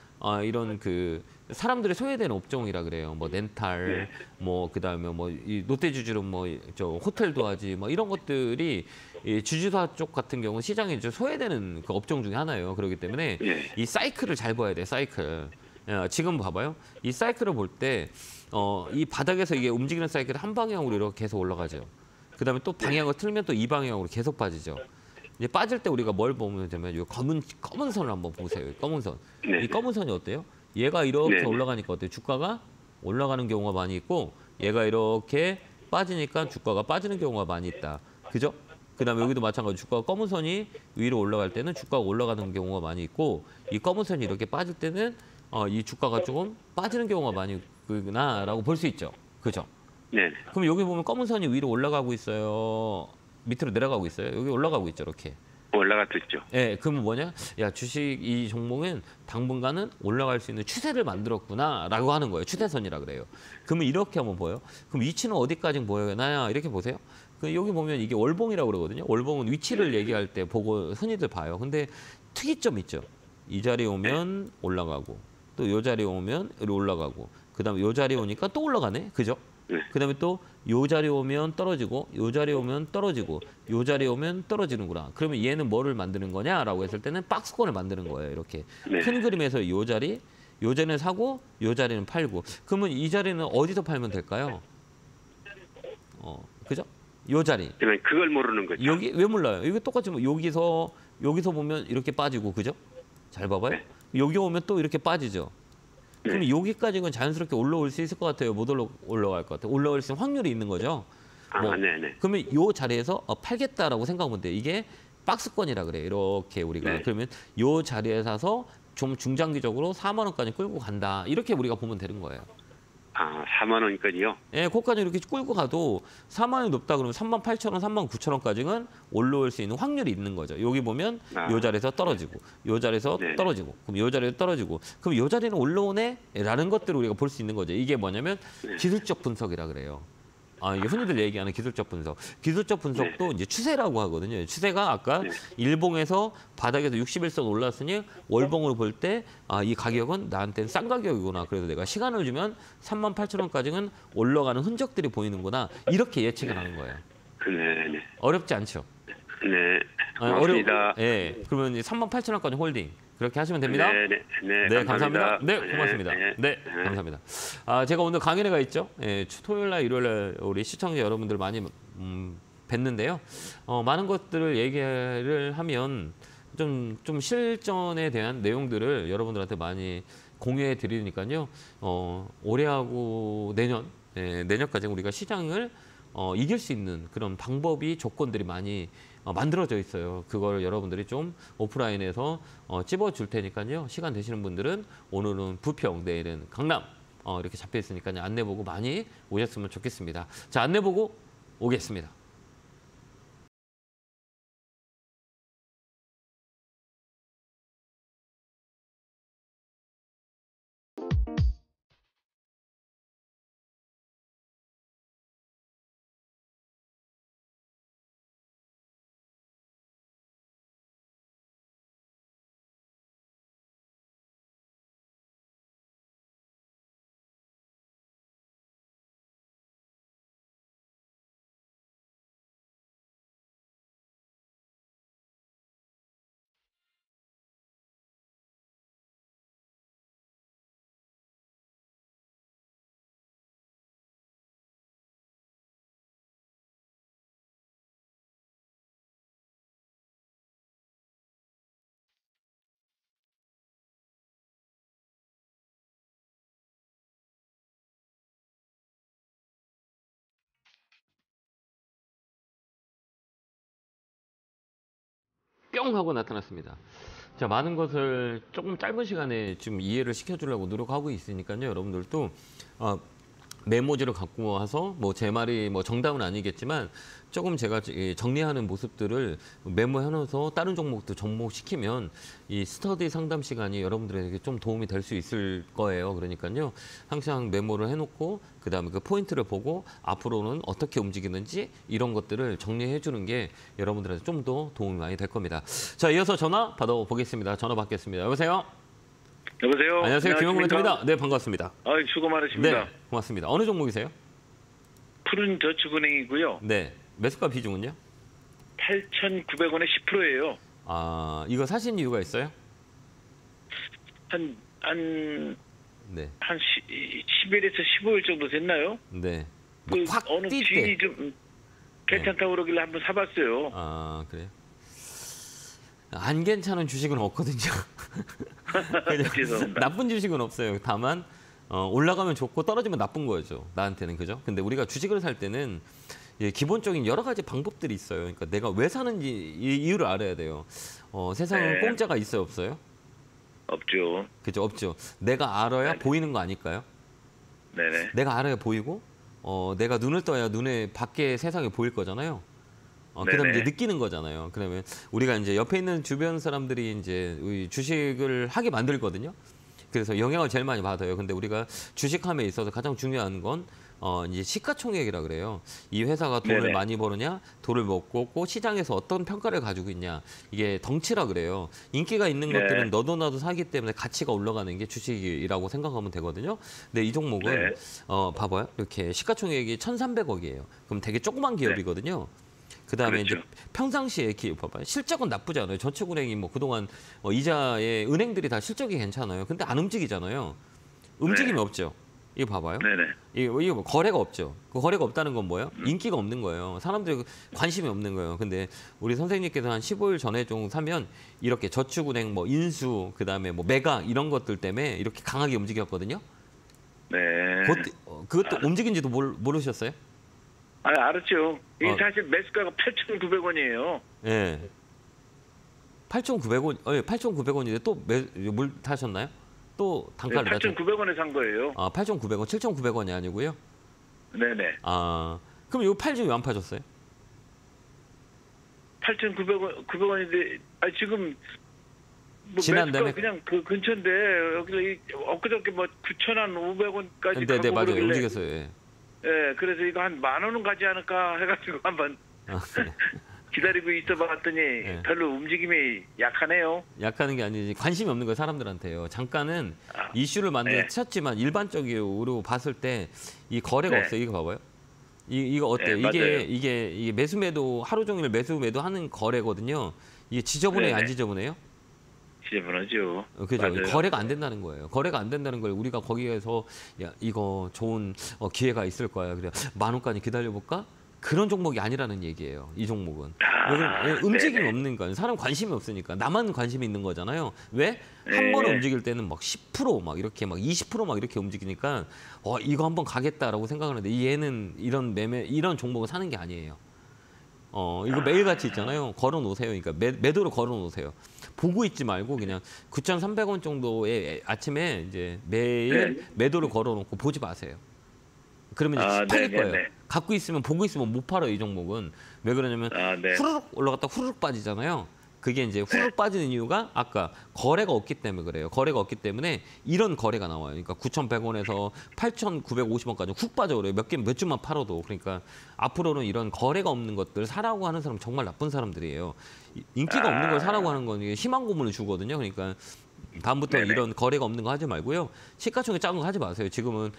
이런 그 사람들이 소외되는 업종이라 그래요. 뭐 렌탈, 뭐 그다음에 뭐 이 롯데주주는 뭐 저 호텔도 하지, 뭐 이런 것들이 이 주주사 쪽 같은 경우 시장에 좀 소외되는 그 업종 중에 하나예요. 그렇기 때문에 이 사이클을 잘 봐야 돼. 사이클. 지금 봐봐요. 이 사이클을 볼 때 이 바닥에서 이게 움직이는 사이클이 한 방향으로 이렇게 계속 올라가죠. 그다음에 또 방향을 틀면 또 이 방향으로 계속 빠지죠. 이제 빠질 때 우리가 뭘 보면 되면 이 검은 선을 한번 보세요. 검은 선. 이 검은 선이 어때요? 얘가 이렇게 올라가니까 어때요? 주가가 올라가는 경우가 많이 있고 얘가 이렇게 빠지니까 주가가 빠지는 경우가 많이 있다. 그죠? 그다음에 여기도 마찬가지로 주가가 검은 선이 위로 올라갈 때는 주가가 올라가는 경우가 많이 있고 이 검은 선이 이렇게 빠질 때는 이 주가가 조금 빠지는 경우가 많이 있구나라고 볼 수 있죠. 그죠? 네. 그럼 여기 보면 검은 선이 위로 올라가고 있어요. 밑으로 내려가고 있어요. 여기 올라가고 있죠. 이렇게. 올라가고 있죠. 예, 그러면 뭐냐? 야, 주식 이 종목은 당분간은 올라갈 수 있는 추세를 만들었구나라고 하는 거예요. 추세선이라 그래요. 그러면 이렇게 한번 보여요. 그럼 위치는 어디까지 보여나요? 이렇게 보세요. 여기 보면 이게 월봉이라고 그러거든요. 월봉은 위치를 얘기할 때 보고 흔히들 봐요. 근데 특이점 있죠. 이 자리에 오면 올라가고 또 이 자리에 오면 올라가고 그다음에 이 자리에 오니까 또 올라가네. 그죠? 그다음에 또 요 자리에 오면 떨어지고 요 자리에 오면 떨어지고 요 자리에 오면 떨어지는구나. 그러면 얘는 뭐를 만드는 거냐라고 했을 때는 박스권을 만드는 거예요. 이렇게 큰 그림에서 요 자리는 사고 요 자리는 팔고. 그러면 이 자리는 어디서 팔면 될까요? 그죠? 요 자리. 그러면 그걸 모르는 거죠. 여기 왜 몰라요? 이거 똑같이 뭐 여기서 보면 이렇게 빠지고 그죠? 잘 봐봐요. 여기 오면 또 이렇게 빠지죠. 그럼 여기까지는 자연스럽게 올라올 수 있을 것 같아요. 못 올라갈 것 같아요. 올라올 수 있는 확률이 있는 거죠. 네네. 그러면 이 자리에서 팔겠다라고 생각하면 돼요. 이게 박스권이라 그래요. 이렇게 우리가. 그러면 이 자리에 사서 좀 중장기적으로 4만 원까지 끌고 간다. 이렇게 우리가 보면 되는 거예요. 4만 원까지요? 예, 거기까지 이렇게 끌고 가도 4만 원이 높다 그러면 3만 8천 원, 3만 9천 원까지는 올라올 수 있는 확률이 있는 거죠. 여기 보면 요 자리에서 떨어지고, 요 자리에서 떨어지고, 그럼 요 자리에서 떨어지고, 그럼 요 자리는 올라오네라는 것들을 우리가 볼 수 있는 거죠. 이게 뭐냐면 기술적 분석이라 그래요. 이게 흔히들 얘기하는 기술적 분석. 기술적 분석도 이제 추세라고 하거든요. 추세가 아까 일봉에서 바닥에서 61선 올랐으니 월봉으로 볼 때 이 가격은 나한테는 싼 가격이구나. 그래서 내가 시간을 주면 3만 8천 원까지는 올라가는 흔적들이 보이는구나. 이렇게 예측을 하는 거예요. 네. 어렵지 않죠? 네. 고맙습니다. 예. 그러면 3만 8천 원까지 홀딩. 그렇게 하시면 됩니다. 네, 감사합니다. 네, 고맙습니다. 네, 감사합니다. 제가 오늘 강연회가 있죠. 예, 토요일 날, 일요일 날 우리 시청자 여러분들 많이 뵀는데요. 많은 것들을 얘기를 하면 좀 실전에 대한 내용들을 여러분들한테 많이 공유해 드리니까요. 올해하고 내년까지 우리가 시장을 이길 수 있는 그런 방법이 조건들이 많이 만들어져 있어요. 그걸 여러분들이 좀 오프라인에서 찝어줄 테니까요. 시간 되시는 분들은 오늘은 부평, 내일은 강남 이렇게 잡혀 있으니까요. 안내 보고 많이 오셨으면 좋겠습니다. 자, 안내 보고 오겠습니다. 뿅 하고 나타났습니다. 자, 많은 것을 조금 짧은 시간에 지금 이해를 시켜주려고 노력하고 있으니까요. 여러분들도 메모지를 갖고 와서 뭐 제 말이 뭐 정답은 아니겠지만 조금 제가 정리하는 모습들을 메모해놓아서 다른 종목도 접목시키면 이 스터디 상담 시간이 여러분들에게 좀 도움이 될 수 있을 거예요. 그러니까요. 항상 메모를 해놓고 그다음에 그 포인트를 보고 앞으로는 어떻게 움직이는지 이런 것들을 정리해 주는 게 여러분들한테 좀 더 도움이 많이 될 겁니다. 자, 이어서 전화 받아보겠습니다. 전화 받겠습니다. 여보세요? 여보세요. 안녕하세요. 김영구 멘토입니다. 네, 반갑습니다. 수고 많으십니다. 네, 고맙습니다. 어느 종목이세요? 푸른 저축은행이고요. 네. 매수가 비중은요? 8,900원에 10%예요. 아, 이거 사신 이유가 있어요? 한 네. 10일에서 15일 정도 됐나요? 네. 확 어느 주인이 좀 괜찮다고 그러길래 한번 사봤어요. 아, 그래요? 안 괜찮은 주식은 없거든요. 죄송합니다. 나쁜 주식은 없어요. 다만 올라가면 좋고 떨어지면 나쁜 거죠. 나한테는. 그죠? 근데 우리가 주식을 살 때는 기본적인 여러 가지 방법들이 있어요. 그러니까 내가 왜 사는지 이유를 알아야 돼요. 세상은 공짜가 있어요, 없어요? 없죠. 그죠? 없죠. 내가 알아야 네네. 보이는 거 아닐까요? 네네. 내가 알아야 보이고 내가 눈을 떠야 눈에 밖에 세상이 보일 거잖아요. 그다음에 이제 느끼는 거잖아요. 그러면 우리가 이제 옆에 있는 주변 사람들이 이제 우리 주식을 하게 만들거든요. 그래서 영향을 제일 많이 받아요. 근데 우리가 주식함에 있어서 가장 중요한 건 이제 시가총액이라 그래요. 이 회사가 돈을 네네. 많이 버느냐, 돈을 먹고 없고 시장에서 어떤 평가를 가지고 있냐. 이게 덩치라 그래요. 인기가 있는 네. 것들은 너도 나도 사기 때문에 가치가 올라가는 게 주식이라고 생각하면 되거든요. 근데 이 종목은 봐봐요. 이렇게 시가총액이 1,300억이에요. 그럼 되게 조그만 기업이거든요. 그다음에 그렇죠. 이제 평상시에 기업 봐봐요. 실적은 나쁘지 않아요. 저축은행이 뭐 그동안 이자에 은행들이 다 실적이 괜찮아요. 근데 안 움직이잖아요. 움직임이 없죠. 이거 봐봐요. 네네. 이거 뭐 거래가 없죠. 그 거래가 없다는 건 뭐예요? 인기가 없는 거예요. 사람들이 관심이 없는 거예요. 근데 우리 선생님께서 한 15일 전에 좀 사면 이렇게 저축은행 뭐 인수 그다음에 뭐 메가 이런 것들 때문에 이렇게 강하게 움직였거든요. 네. 그것도 움직인지도 모르셨어요? 알았죠. 이게 사실 매수가가 8,900원이에요. 예. 8,900원, 8,900원인데 또 물 타셨나요? 또 단가를 낮췄 8,900원에 산 거예요. 8,900원, 7,900원이 아니고요? 네네. 그럼 이거 팔지 왜 안 파셨어요? 8,900원인데 지금 뭐 지난달에 그냥 그 근처인데 여기 엊그저께 뭐 9,500원까지 네, 가고 맞아요. 그러길래 움직였어요. 예. 예, 그래서 이거 한 10,000원은 가지 않을까 해가지고 한번 네. 기다리고 있어봤더니 별로 움직임이 약하네요. 약하는 게 아니지 관심이 없는 거예요 사람들한테요. 잠깐은 이슈를 쳤지만 일반적으로 봤을 때 이 거래가 없어요. 이거 봐봐요. 이거 어때요? 이게 매수매도 하루 종일 매수매도 하는 거래거든요. 이게 지저분해요, 안 지저분해요? 지저분하죠. 그죠. 맞아요. 거래가 안 된다는 거예요. 거래가 안 된다는 걸 우리가 거기에서 야 이거 좋은 기회가 있을 거야. 그래 10,000원까지 기다려볼까? 그런 종목이 아니라는 얘기예요. 이 종목은. 움직임이 없는 거예요. 사람 관심이 없으니까. 나만 관심이 있는 거잖아요. 왜? 한 번에 움직일 때는 막 10% 막 이렇게 막 20% 막 이렇게 움직이니까 이거 한번 가겠다라고 생각하는데 얘는 이런 종목을 사는 게 아니에요. 이거 매일같이 있잖아요. 걸어 놓으세요. 그러니까 매도를 걸어 놓으세요. 보고 있지 말고 그냥 9,300원 정도의 아침에 이제 매일 매도를 걸어 놓고 보지 마세요. 그러면 이제 팔릴 거예요. 갖고 있으면 보고 있으면 못 팔아요. 이 종목은. 왜 그러냐면 후루룩 올라갔다 후루룩 빠지잖아요. 그게 이제 후루룩 빠지는 이유가 아까 거래가 없기 때문에 그래요. 거래가 없기 때문에 이런 거래가 나와요. 그러니까 9,100원에서 8,950원까지 훅 빠져버려요. 몇 주만 팔아도. 그러니까 앞으로는 이런 거래가 없는 것들 사라고 하는 사람 정말 나쁜 사람들이에요. 인기가 없는 걸 사라고 하는 건 희망 고문을 주거든요. 그러니까 다음부터 이런 거래가 없는 거 하지 말고요. 시가총액 작은 거 하지 마세요. 지금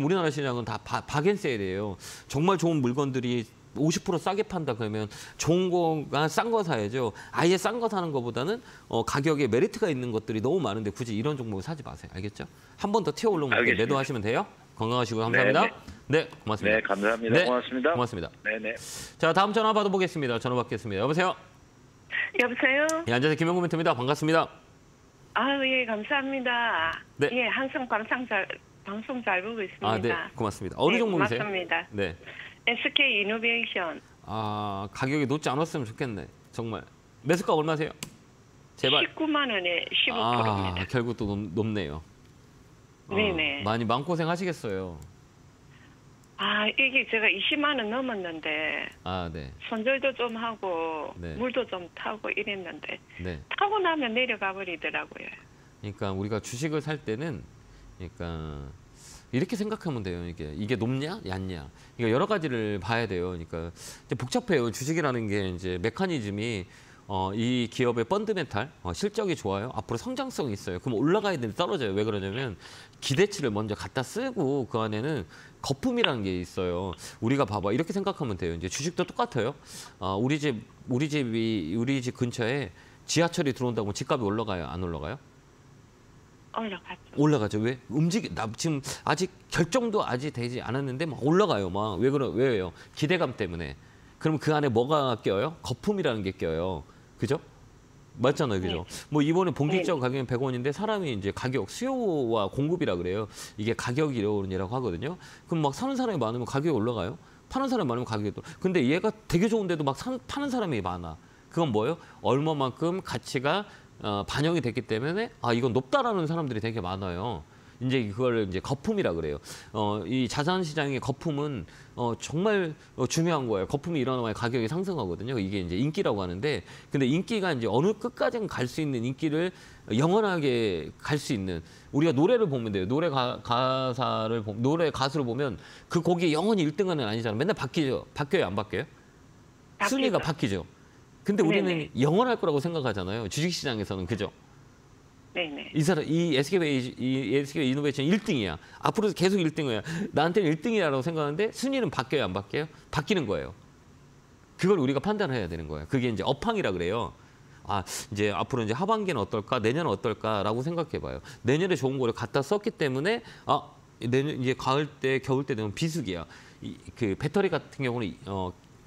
우리나라 시장은 다 박앤세일이에요. 정말 좋은 물건들이 50% 싸게 판다 그러면 좋은 거가 싼 거 사야죠. 아예 싼 거 사는 것보다는 가격에 메리트가 있는 것들이 너무 많은데 굳이 이런 종목을 사지 마세요. 알겠죠? 한 번 더 튀어 올라오면 매도하시면 돼요. 건강하시고 감사합니다. 네, 고맙습니다. 네, 감사합니다. 네, 고맙습니다. 고맙습니다. 네네. 자, 다음 전화 받아보겠습니다. 전화 받겠습니다. 여보세요? 여보세요? 예, 앉아서 김영구 멘토입니다. 반갑습니다. 예, 감사합니다. 네. 예, 항상 방송 잘 보고 있습니다. 네, 고맙습니다. 어느 종목이세요? 맞습니다. 네. SK 이노베이션. 가격이 높지 않았으면 좋겠네. 정말. 매수가 얼마세요? 제발. 19만 원에 15%입니다. 결국 또 높네요. 네네. 많이 마음고생 하시겠어요. 이게 제가 20만 원 넘었는데 네. 손절도 좀 하고 네. 물도 좀 타고 이랬는데 네. 타고 나면 내려가 버리더라고요. 그러니까 우리가 주식을 살 때는 그러니까 이렇게 생각하면 돼요. 이게 높냐, 얕냐. 그러니까 여러 가지를 봐야 돼요. 그러니까 이제 복잡해요. 주식이라는 게 이제 메커니즘이 이 기업의 펀드멘탈 실적이 좋아요. 앞으로 성장성이 있어요. 그럼 올라가야 되는데 떨어져요. 왜 그러냐면 기대치를 먼저 갖다 쓰고 그 안에는 거품이라는 게 있어요. 우리가 봐봐 이렇게 생각하면 돼요. 이제 주식도 똑같아요. 우리 집 근처에 지하철이 들어온다고 집값이 올라가요? 안 올라가요? 올라가죠. 왜? 지금 아직 결정도 아직 되지 않았는데 막 올라가요. 막 왜요? 기대감 때문에. 그럼 그 안에 뭐가 껴요? 거품이라는 게 껴요. 그죠? 맞잖아요. 그죠? 뭐 이번에 본격적 가격은 100원인데 사람이 이제 가격, 수요와 공급이라 그래요. 이게 가격이 이라고 하거든요. 그럼 막 사는 사람이 많으면 가격이 올라가요. 파는 사람이 많으면 가격이 또. 근데 얘가 되게 좋은데도 막 파는 사람이 많아. 그건 뭐예요? 얼마만큼 가치가 반영이 됐기 때문에 이건 높다라는 사람들이 되게 많아요. 이제 그걸 이제 거품이라 그래요. 이 자산 시장의 거품은 정말 중요한 거예요. 거품이 일어나야 가격이 상승하거든요. 이게 이제 인기라고 하는데, 근데 인기가 이제 어느 끝까지는 갈 수 있는 인기를 영원하게 갈 수 있는, 우리가 노래를 보면 돼요. 노래 가수를 보면 그 곡이 영원히 1등은 아니잖아요. 맨날 바뀌어요. 안 바뀌어요? 순위가 바뀌죠. 근데 우리는 영원할 거라고 생각하잖아요. 주식시장에서는. 그죠? 네네. 이 SK 이노베이션 1등이야. 앞으로도 계속 1등이야. 나한테는 1등이라고 생각하는데 순위는 바뀌어요, 안 바뀌어요? 바뀌는 거예요. 그걸 우리가 판단해야 되는 거예요. 그게 이제 업황이라 그래요. 이제 앞으로 이제 하반기는 어떨까, 내년은 어떨까라고 생각해봐요. 내년에 좋은 거를 갖다 썼기 때문에 내년 이제 가을 때, 겨울 때 되면 비수기야. 그 배터리 같은 경우는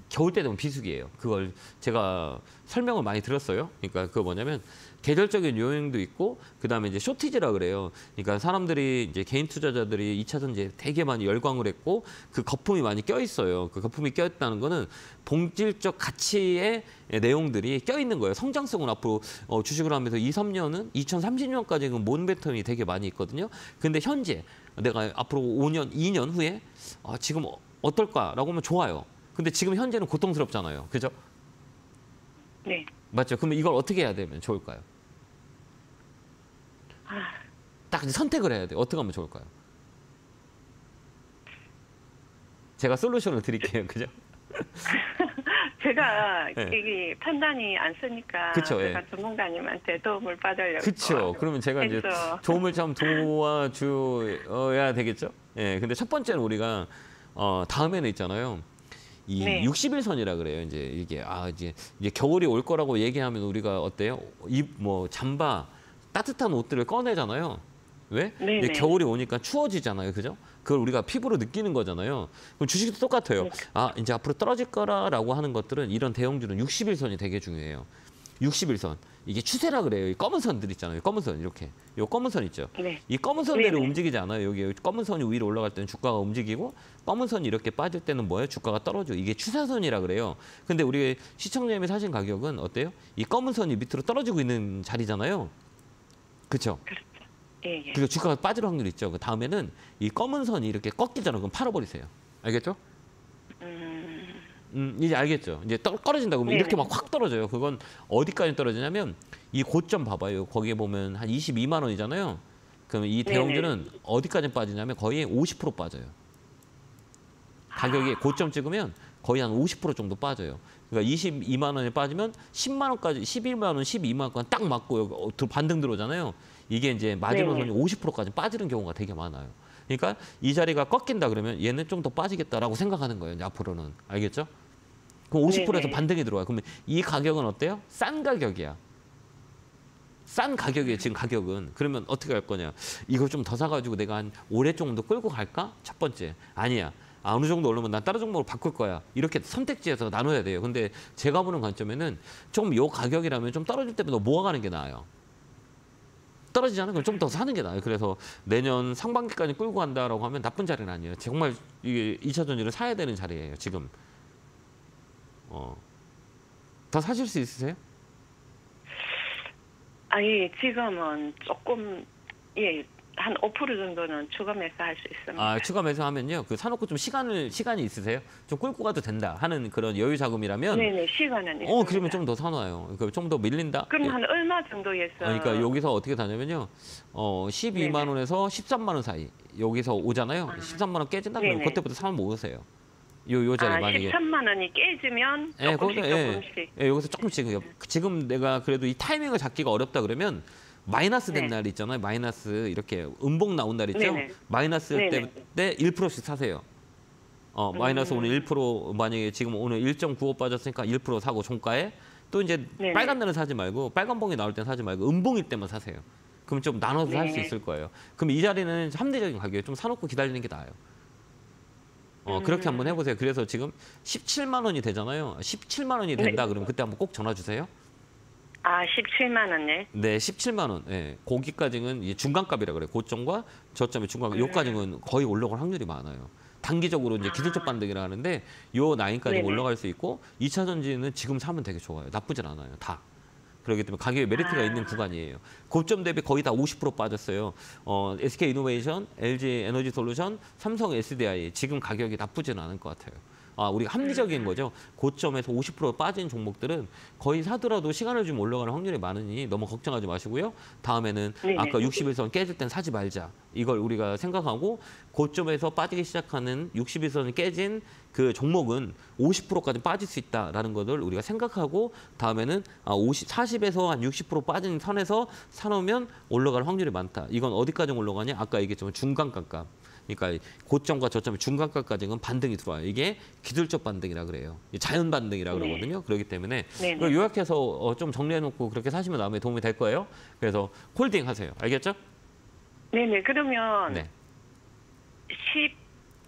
겨울 때 되면 비수기예요. 그걸 제가 설명을 많이 들었어요. 그러니까 그거 뭐냐면 계절적인 요인도 있고 그다음에 이제 쇼티지라 그래요. 그러니까 사람들이 이제 개인 투자자들이 2차 전지에 되게 많이 열광을 했고 그 거품이 많이 껴 있어요. 그 거품이 껴 있다는 거는 본질적 가치의 내용들이 껴 있는 거예요. 성장성은 앞으로 주식을 하면서 2, 3년은 2030년까지는 모든 패턴이 되게 많이 있거든요. 근데 현재 내가 앞으로 5년, 2년 후에 지금 어떨까라고 하면 좋아요. 근데 지금 현재는 고통스럽잖아요. 그죠? 네. 맞죠? 그러면 이걸 어떻게 해야 되면 좋을까요? 딱 선택을 해야 돼요. 어떻게 하면 좋을까요? 제가 솔루션을 드릴게요. 그죠? 제가 이게 판단이 안 쓰니까 그쵸, 제가 전문가님한테 도움을 받으려고. 그렇죠. 그러면 제가 이제 도움을 좀 도와줘야 되겠죠? 예. 근데 첫 번째는 우리가 다음에는 있잖아요. 이 60일선이라 그래요. 이제 이게 이제 겨울이 올 거라고 얘기하면 우리가 어때요? 잠바 따뜻한 옷들을 꺼내잖아요. 왜? 이제 겨울이 오니까 추워지잖아요. 그죠? 그걸 우리가 피부로 느끼는 거잖아요. 그럼 주식도 똑같아요. 이제 앞으로 떨어질 거라고 하는 것들은 이런 대형주는 60일선이 되게 중요해요. 60일선. 이게 추세라 그래요. 이 검은 선들 있잖아요. 검은 선 이렇게. 요 검은 선 있죠. 이 검은 선대로 움직이지 않아요. 여기 검은 선이 위로 올라갈 때는 주가가 움직이고 검은 선이 이렇게 빠질 때는 뭐예요? 주가가 떨어져. 이게 추세선이라 그래요. 근데 우리 시청자님이 사신 가격은 어때요? 이 검은 선이 밑으로 떨어지고 있는 자리잖아요. 그렇죠? 그렇죠. 예. 그리고 주가가 빠질 확률이 있죠. 그 다음에는 이 검은 선이 이렇게 꺾이잖아요. 그럼 팔아버리세요. 알겠죠? 이제 알겠죠? 이제 떨어진다 그러면 이렇게 막 확 떨어져요. 그건 어디까지 떨어지냐면 이 고점 봐봐요. 거기에 보면 한 22만 원이잖아요. 그러면 이 대형주는 어디까지 빠지냐면 거의 50% 빠져요. 가격이 고점 찍으면 거의 한 50% 정도 빠져요. 그러니까 22만 원에 빠지면 10만 원까지, 11만 원, 12만 원까지 딱 맞고 반등 들어오잖아요. 이게 이제 마지노선이 50%까지 빠지는 경우가 되게 많아요. 그러니까 이 자리가 꺾인다 그러면 얘는 좀 더 빠지겠다라고 생각하는 거예요. 이제 앞으로는. 알겠죠? 그럼 50%에서 반등이 들어와요. 그러면 이 가격은 어때요? 싼 가격이야. 싼 가격이에요, 지금 가격은. 그러면 어떻게 할 거냐? 이걸 좀 더 사가지고 내가 한 올해 정도 끌고 갈까? 첫 번째. 아니야. 어느 정도 오르면 난 다른 종목으로 바꿀 거야. 이렇게 선택지에서 나눠야 돼요. 근데 제가 보는 관점에는 좀 요 가격이라면 좀 떨어질 때보다 모아가는 게 나아요. 떨어지잖아요. 그럼 좀 더 사는 게 나아요. 그래서 내년 상반기까지 끌고 간다라고 하면 나쁜 자리는 아니에요. 정말 이게 2차 전지를 사야 되는 자리예요, 지금. 더 사실 수 있으세요? 예, 지금은 조금 예, 한 5% 정도는 추가 매수할 수 있습니다. 아, 추가 매수하면요. 그 사놓고 좀 시간이 있으세요? 좀 끌고 가도 된다 하는 그런 여유 자금이라면 네네, 시간은 있습니다. 그러면 좀 더 사놔요. 그러니까 좀 더 밀린다? 그럼 한 얼마 정도에서? 그러니까 여기서 어떻게 다냐면요. 12만 원에서 13만 원 사이. 여기서 오잖아요. 13만 원 깨진다 그러면 네네. 그때부터 사면 모으세요. 요 자리 만약에 13만 원이 깨지면 조금씩. 여기서 조금씩 지금 내가 그래도 이 타이밍을 잡기가 어렵다 그러면 마이너스 된 네. 날이 있잖아요. 마이너스 이렇게 음봉 나온 날 있죠. 네네. 마이너스 네네. 때 1%씩 사세요. 마이너스 오늘 1% 만약에 지금 오늘 1.95 빠졌으니까 1% 사고 종가에 또 이제 네네. 빨간 날은 사지 말고 빨간 봉이 나올 땐 사지 말고 음봉일 때만 사세요. 그럼 좀 나눠서 살 수 네. 있을 거예요. 그럼 이 자리는 합리적인 가격에 좀 사놓고 기다리는 게 나아요. 그렇게 한번 해보세요. 그래서 지금 17만 원이 되잖아요. 17만 원이 된다 그러면 그때 한번 꼭 전화 주세요. 17만 원네. 네, 17만 원. 예. 거기까지는 이제 중간값이라 그래요. 고점과 저점의 중간. 요까지는 거의 올라갈 확률이 많아요. 단기적으로 이제 기술적 반등이라 하는데 요 라인까지 네네. 올라갈 수 있고 2차 전지는 지금 사면 되게 좋아요. 나쁘진 않아요. 다. 그렇기 때문에 가격에 메리트가 있는 구간이에요. 고점 대비 거의 다 50% 빠졌어요. SK 이노베이션, LG 에너지 솔루션, 삼성 SDI 지금 가격이 나쁘지는 않을 것 같아요. 우리가 합리적인 거죠. 고점에서 50% 빠진 종목들은 거의 사더라도 시간을 좀 올라가는 확률이 많으니 너무 걱정하지 마시고요. 다음에는 네네. 아까 61선 깨질 땐 사지 말자. 이걸 우리가 생각하고 고점에서 빠지기 시작하는 61선이 깨진 그 종목은 50%까지 빠질 수 있다라는 것을 우리가 생각하고 다음에는 40에서 한 60% 빠진 선에서 사놓으면 올라갈 확률이 많다. 이건 어디까지 올라가냐? 아까 얘기했지만 중간값. 그러니까 고점과 저점의 중간값까지는 반등이 들어와요. 이게 기술적 반등이라 그래요. 자연 반등이라 그러거든요. 그렇기 때문에 이걸 요약해서 좀 정리해놓고 그렇게 사시면 다음에 도움이 될 거예요. 그래서 홀딩 하세요. 알겠죠? 네네. 그러면 네.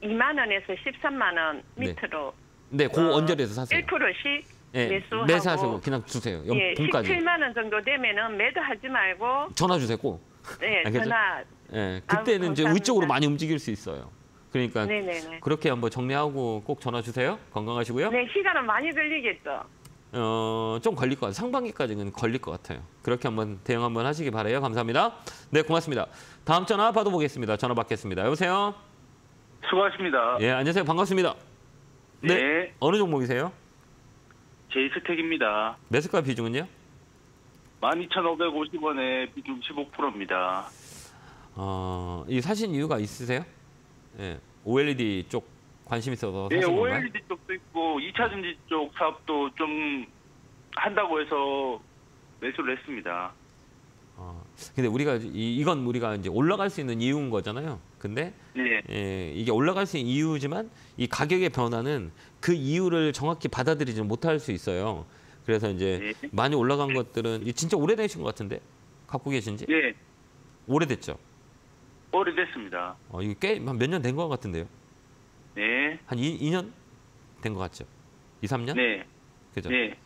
12만 원에서 13만 원 네. 밑으로 네, 그 언저리에서 사세요. 1%씩 네, 매수하고 매수하시고 그냥 주세요. 예, 분까지 17만 원 정도 되면은 매도하지 말고 전화 주세요. 꼭. 네, 알겠죠? 전화. 예, 그때는 이제 감사합니다. 위쪽으로 많이 움직일 수 있어요. 그러니까 네네네. 그렇게 한번 정리하고 꼭 전화 주세요. 건강하시고요. 네, 시간은 많이 걸리겠죠. 좀 걸릴 것 같아요. 상반기까지는 걸릴 것 같아요. 그렇게 한번 대응 한번 하시기 바라요. 감사합니다. 네, 고맙습니다. 다음 전화 받아보겠습니다. 전화 받겠습니다. 여보세요? 수고하십니다. 예, 안녕하세요. 반갑습니다. 네. 어느 종목이세요? 제이스택입니다. 매수가 비중은요? 12,550원에 비중 15%입니다. 이 사신 이유가 있으세요? 예, OLED 쪽 관심 있어서 네, 사신 건가요? OLED 쪽도 있고 2차 전지 쪽 사업도 좀 한다고 해서 매수를 했습니다. 근데 우리가 이건 우리가 이제 올라갈 수 있는 이유인 거잖아요. 근데 네. 이게 올라갈 수 있는 이유지만 이 가격의 변화는 그 이유를 정확히 받아들이지 못할 수 있어요. 그래서 이제 네. 많이 올라간 것들은 이게 진짜 오래되신 것 같은데 갖고 계신지? 네, 오래됐죠. 오래됐습니다. 이게 꽤 한 몇 년 된 것 같은데요. 네. 한 2년 된 것 같죠. 2, 3년? 네. 그죠? 네.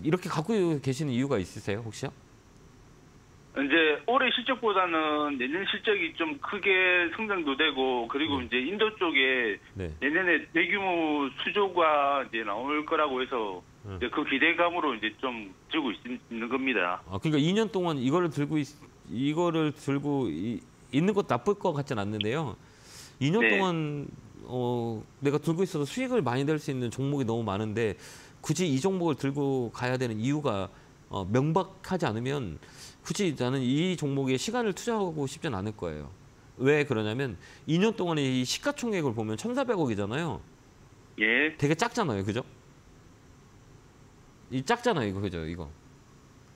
이렇게 갖고 계시는 이유가 있으세요, 혹시요? 이제 올해 실적보다는 내년 실적이 좀 크게 성장도 되고 그리고 이제 인도 쪽에 네. 내년에 대규모 수조가 이제 나올 거라고 해서 이제 그 기대감으로 이제 좀 들고 있는 겁니다. 그러니까 2년 동안 이거를 들고 있는 것도 나쁠 것 같지는 않는데요. 2년 네. 동안 내가 들고 있어서 수익을 많이 낼 수 있는 종목이 너무 많은데 굳이 이 종목을 들고 가야 되는 이유가 명백하지 않으면 굳이 나는 이 종목에 시간을 투자하고 싶진 않을 거예요. 왜 그러냐면 2년 동안의 이 시가총액을 보면 1,400억이잖아요. 예. 되게 작잖아요. 그죠? 이 작잖아요. 이거 그죠? 이거.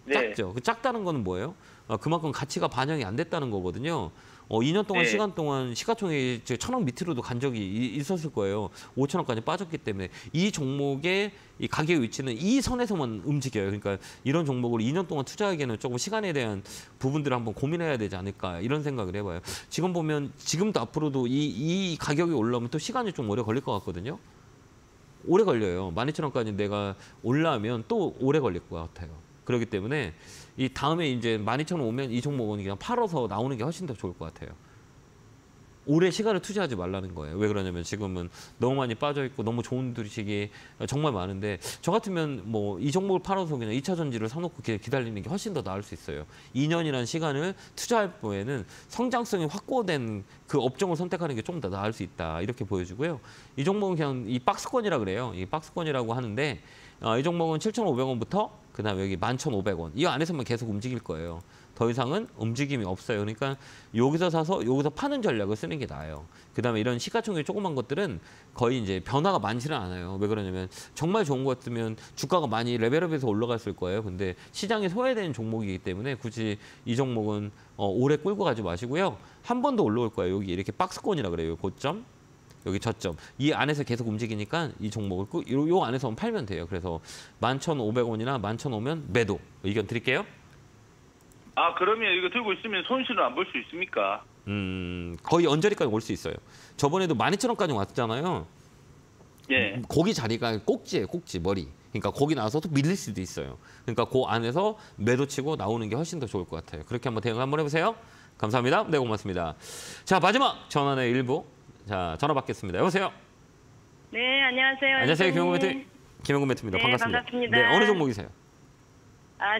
네. 작죠. 그 작다는 거는 뭐예요? 그만큼 가치가 반영이 안 됐다는 거거든요. 2년 동안 네. 시간 동안 시가총액이 1,000억 밑으로도 간 적이 있었을 거예요. 5천억까지 빠졌기 때문에 이 종목의 이 가격 위치는 이 선에서만 움직여요. 그러니까 이런 종목을 2년 동안 투자하기에는 조금 시간에 대한 부분들을 한번 고민해야 되지 않을까 이런 생각을 해봐요. 지금 보면 지금도 앞으로도 이 가격이 올라오면 또 시간이 좀 오래 걸릴 것 같거든요. 오래 걸려요. 12,000원까지 내가 올라오면 또 오래 걸릴 것 같아요. 그렇기 때문에 이 다음에 이제 12,000원 오면 이 종목은 그냥 팔아서 나오는 게 훨씬 더 좋을 것 같아요. 오래 시간을 투자하지 말라는 거예요. 왜 그러냐면 지금은 너무 많이 빠져 있고 너무 좋은 주식이 정말 많은데 저 같으면 뭐 이 종목을 팔아서 그냥 2차 전지를 사놓고 기다리는 게 훨씬 더 나을 수 있어요. 2년이라는 시간을 투자할 바에는 성장성이 확고된 그 업종을 선택하는 게 좀 더 나을 수 있다. 이렇게 보여주고요. 이 종목은 그냥 이 박스권이라 그래요. 이 박스권이라고 하는데 이 종목은 7,500원부터 그다음에 여기 11,500원. 이 안에서만 계속 움직일 거예요. 더 이상은 움직임이 없어요. 그러니까 여기서 사서 여기서 파는 전략을 쓰는 게 나아요. 그다음에 이런 시가총액 조그만 것들은 거의 이제 변화가 많지는 않아요. 왜 그러냐면 정말 좋은 것 같으면 주가가 많이 레벨업해서 올라갔을 거예요. 근데 시장에 소외되는 종목이기 때문에 굳이 이 종목은 오래 끌고 가지 마시고요. 한 번 더 올라올 거예요. 여기 이렇게 박스권이라 그래요. 고점. 여기 저점. 이 안에서 계속 움직이니까 이 종목을 요 안에서만 팔면 돼요. 그래서 11,500원이나 11,500원 매도. 의견 드릴게요. 아, 그러면 이거 들고 있으면 손실은 안 볼 수 있습니까? 거의 언저리까지 올 수 있어요. 저번에도 12,000원까지 왔잖아요. 예. 거기 자리가 꼭지예요, 꼭지, 머리. 그러니까 거기 나와서도 밀릴 수도 있어요. 그러니까 그 안에서 매도 치고 나오는 게 훨씬 더 좋을 것 같아요. 그렇게 한번 대응 한번 해보세요. 감사합니다. 네, 고맙습니다. 자, 마지막 전화의 일부. 자, 전화 받겠습니다. 여보세요. 네, 안녕하세요. 안녕하세요. 김영구 매트입니다. 네, 반갑습니다. 반갑습니다. 네, 어느 종목이세요?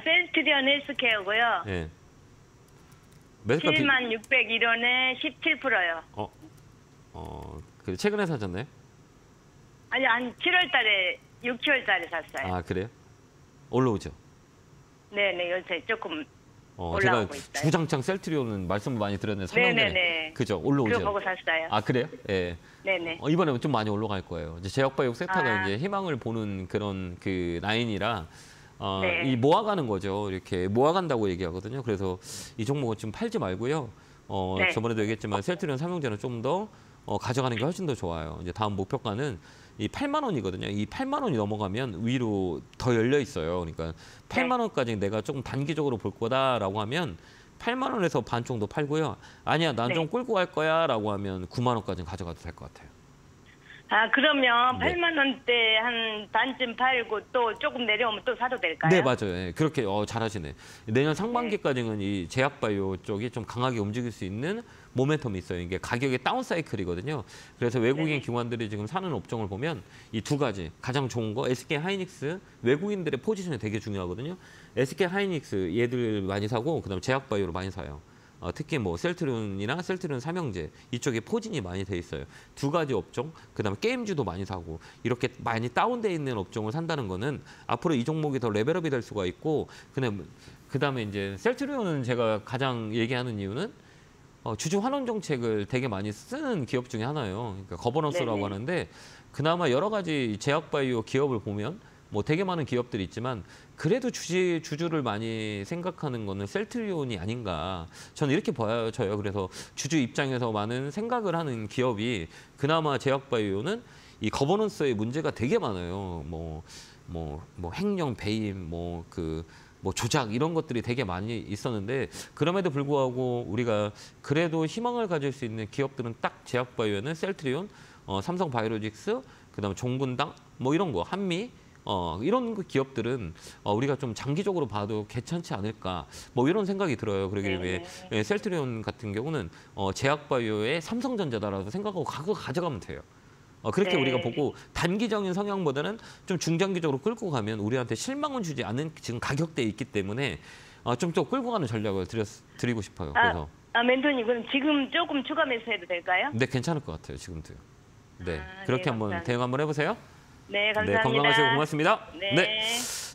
셀트리온 헬스케어고요. 네. 76,100원에 17%요. 그 최근에 사셨나요? 아니, 한 7월 달에, 6개월 달에 샀어요. 아, 그래요? 올라오죠? 네네, 요새 조금 제가 올라오고 있어요. 주장창 셀트리온은 말씀 많이 드렸는데 3년 전에. 네네네. 그죠? 올라오죠? 그거 보고 샀어요. 아, 그래요? 예. 네네. 이번에 좀 많이 올라갈 거예요. 이제 제약바이오 섹터가 아. 이제 희망을 보는 그런 그 라인이라 네. 이 모아가는 거죠. 이렇게 모아간다고 얘기하거든요. 그래서 이 종목은 좀 팔지 말고요. 네. 저번에도 얘기했지만 셀트리온 삼형제는 좀 더 가져가는 게 훨씬 더 좋아요. 이제 다음 목표가는 이 8만 원이거든요. 이 8만 원이 넘어가면 위로 더 열려 있어요. 그러니까 8만 원까지 내가 조금 단기적으로 볼 거다라고 하면 8만 원에서 반 정도 팔고요. 아니야, 난 좀 네. 끌고 갈 거야라고 하면 9만 원까지는 가져가도 될 것 같아요. 아, 그러면 네. 8만 원대 한 반쯤 팔고 또 조금 내려오면 또 사도 될까요? 네, 맞아요. 예, 그렇게 잘하시네. 내년 상반기까지는 이 제약바이오 쪽이 좀 강하게 움직일 수 있는 모멘텀이 있어요. 이게 가격의 다운 사이클이거든요. 그래서 외국인 네. 기관들이 지금 사는 업종을 보면 이 두 가지 가장 좋은 거 SK 하이닉스 외국인들의 포지션이 되게 중요하거든요. SK 하이닉스 얘들 많이 사고 그다음 제약바이오를 많이 사요. 특히 뭐 셀트리온이나 셀트리온 삼형제 이쪽에 포진이 많이 돼 있어요. 두 가지 업종, 그다음에 게임주도 많이 사고 이렇게 많이 다운돼 있는 업종을 산다는 거는 앞으로 이 종목이 더 레벨업이 될 수가 있고 그다음에 이제 셀트리온은 제가 가장 얘기하는 이유는 주주 환원 정책을 되게 많이 쓰는 기업 중에 하나예요. 그러니까 거버넌스라고 네네. 하는데 그나마 여러 가지 제약바이오 기업을 보면 뭐 되게 많은 기업들이 있지만 그래도 주주를 많이 생각하는 거는 셀트리온이 아닌가. 저는 이렇게 보여져요. 그래서 주주 입장에서 많은 생각을 하는 기업이 그나마 제약바이오는 이 거버넌스의 문제가 되게 많아요. 뭐 횡령, 배임, 뭐 조작 이런 것들이 되게 많이 있었는데 그럼에도 불구하고 우리가 그래도 희망을 가질 수 있는 기업들은 딱 제약바이오는 셀트리온, 삼성바이오로직스, 그다음에 종근당 뭐 이런 거, 한미 이런 기업들은 우리가 좀 장기적으로 봐도 괜찮지 않을까 뭐 이런 생각이 들어요. 그러기 위해 셀트리온 같은 경우는 제약바이오의 삼성전자다라고 생각하고 가져가면 돼요. 그렇게 네. 우리가 보고 단기적인 성향보다는 좀 중장기적으로 끌고 가면 우리한테 실망을 주지 않는 지금 가격대에 있기 때문에 좀 더 끌고 가는 전략을 드리고 싶어요. 그래서 멘토님 그럼 지금 조금 추가 매수해도 될까요? 네, 괜찮을 것 같아요. 지금도요. 네, 아, 그렇게 네, 한번 감사합니다. 대응 한번 해보세요. 네, 감사합니다. 네, 건강하시고 고맙습니다. 네.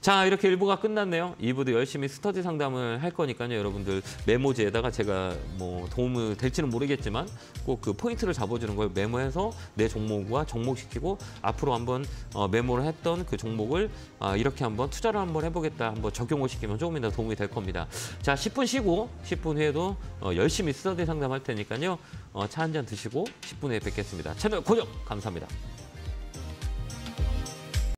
자, 이렇게 1부가 끝났네요. 2부도 열심히 스터디 상담을 할 거니까요. 여러분들 메모지에다가 제가 뭐 도움이 될지는 모르겠지만 꼭 그 포인트를 잡아주는 걸 메모해서 내 종목과 접목시키고 앞으로 한번 메모를 했던 그 종목을 이렇게 한번 투자를 한번 해보겠다. 한번 적용을 시키면 조금이라도 도움이 될 겁니다. 자, 10분 쉬고 10분 후에도 열심히 스터디 상담할 테니까요. 차 한 잔 드시고 10분 후에 뵙겠습니다. 채널 고정 감사합니다.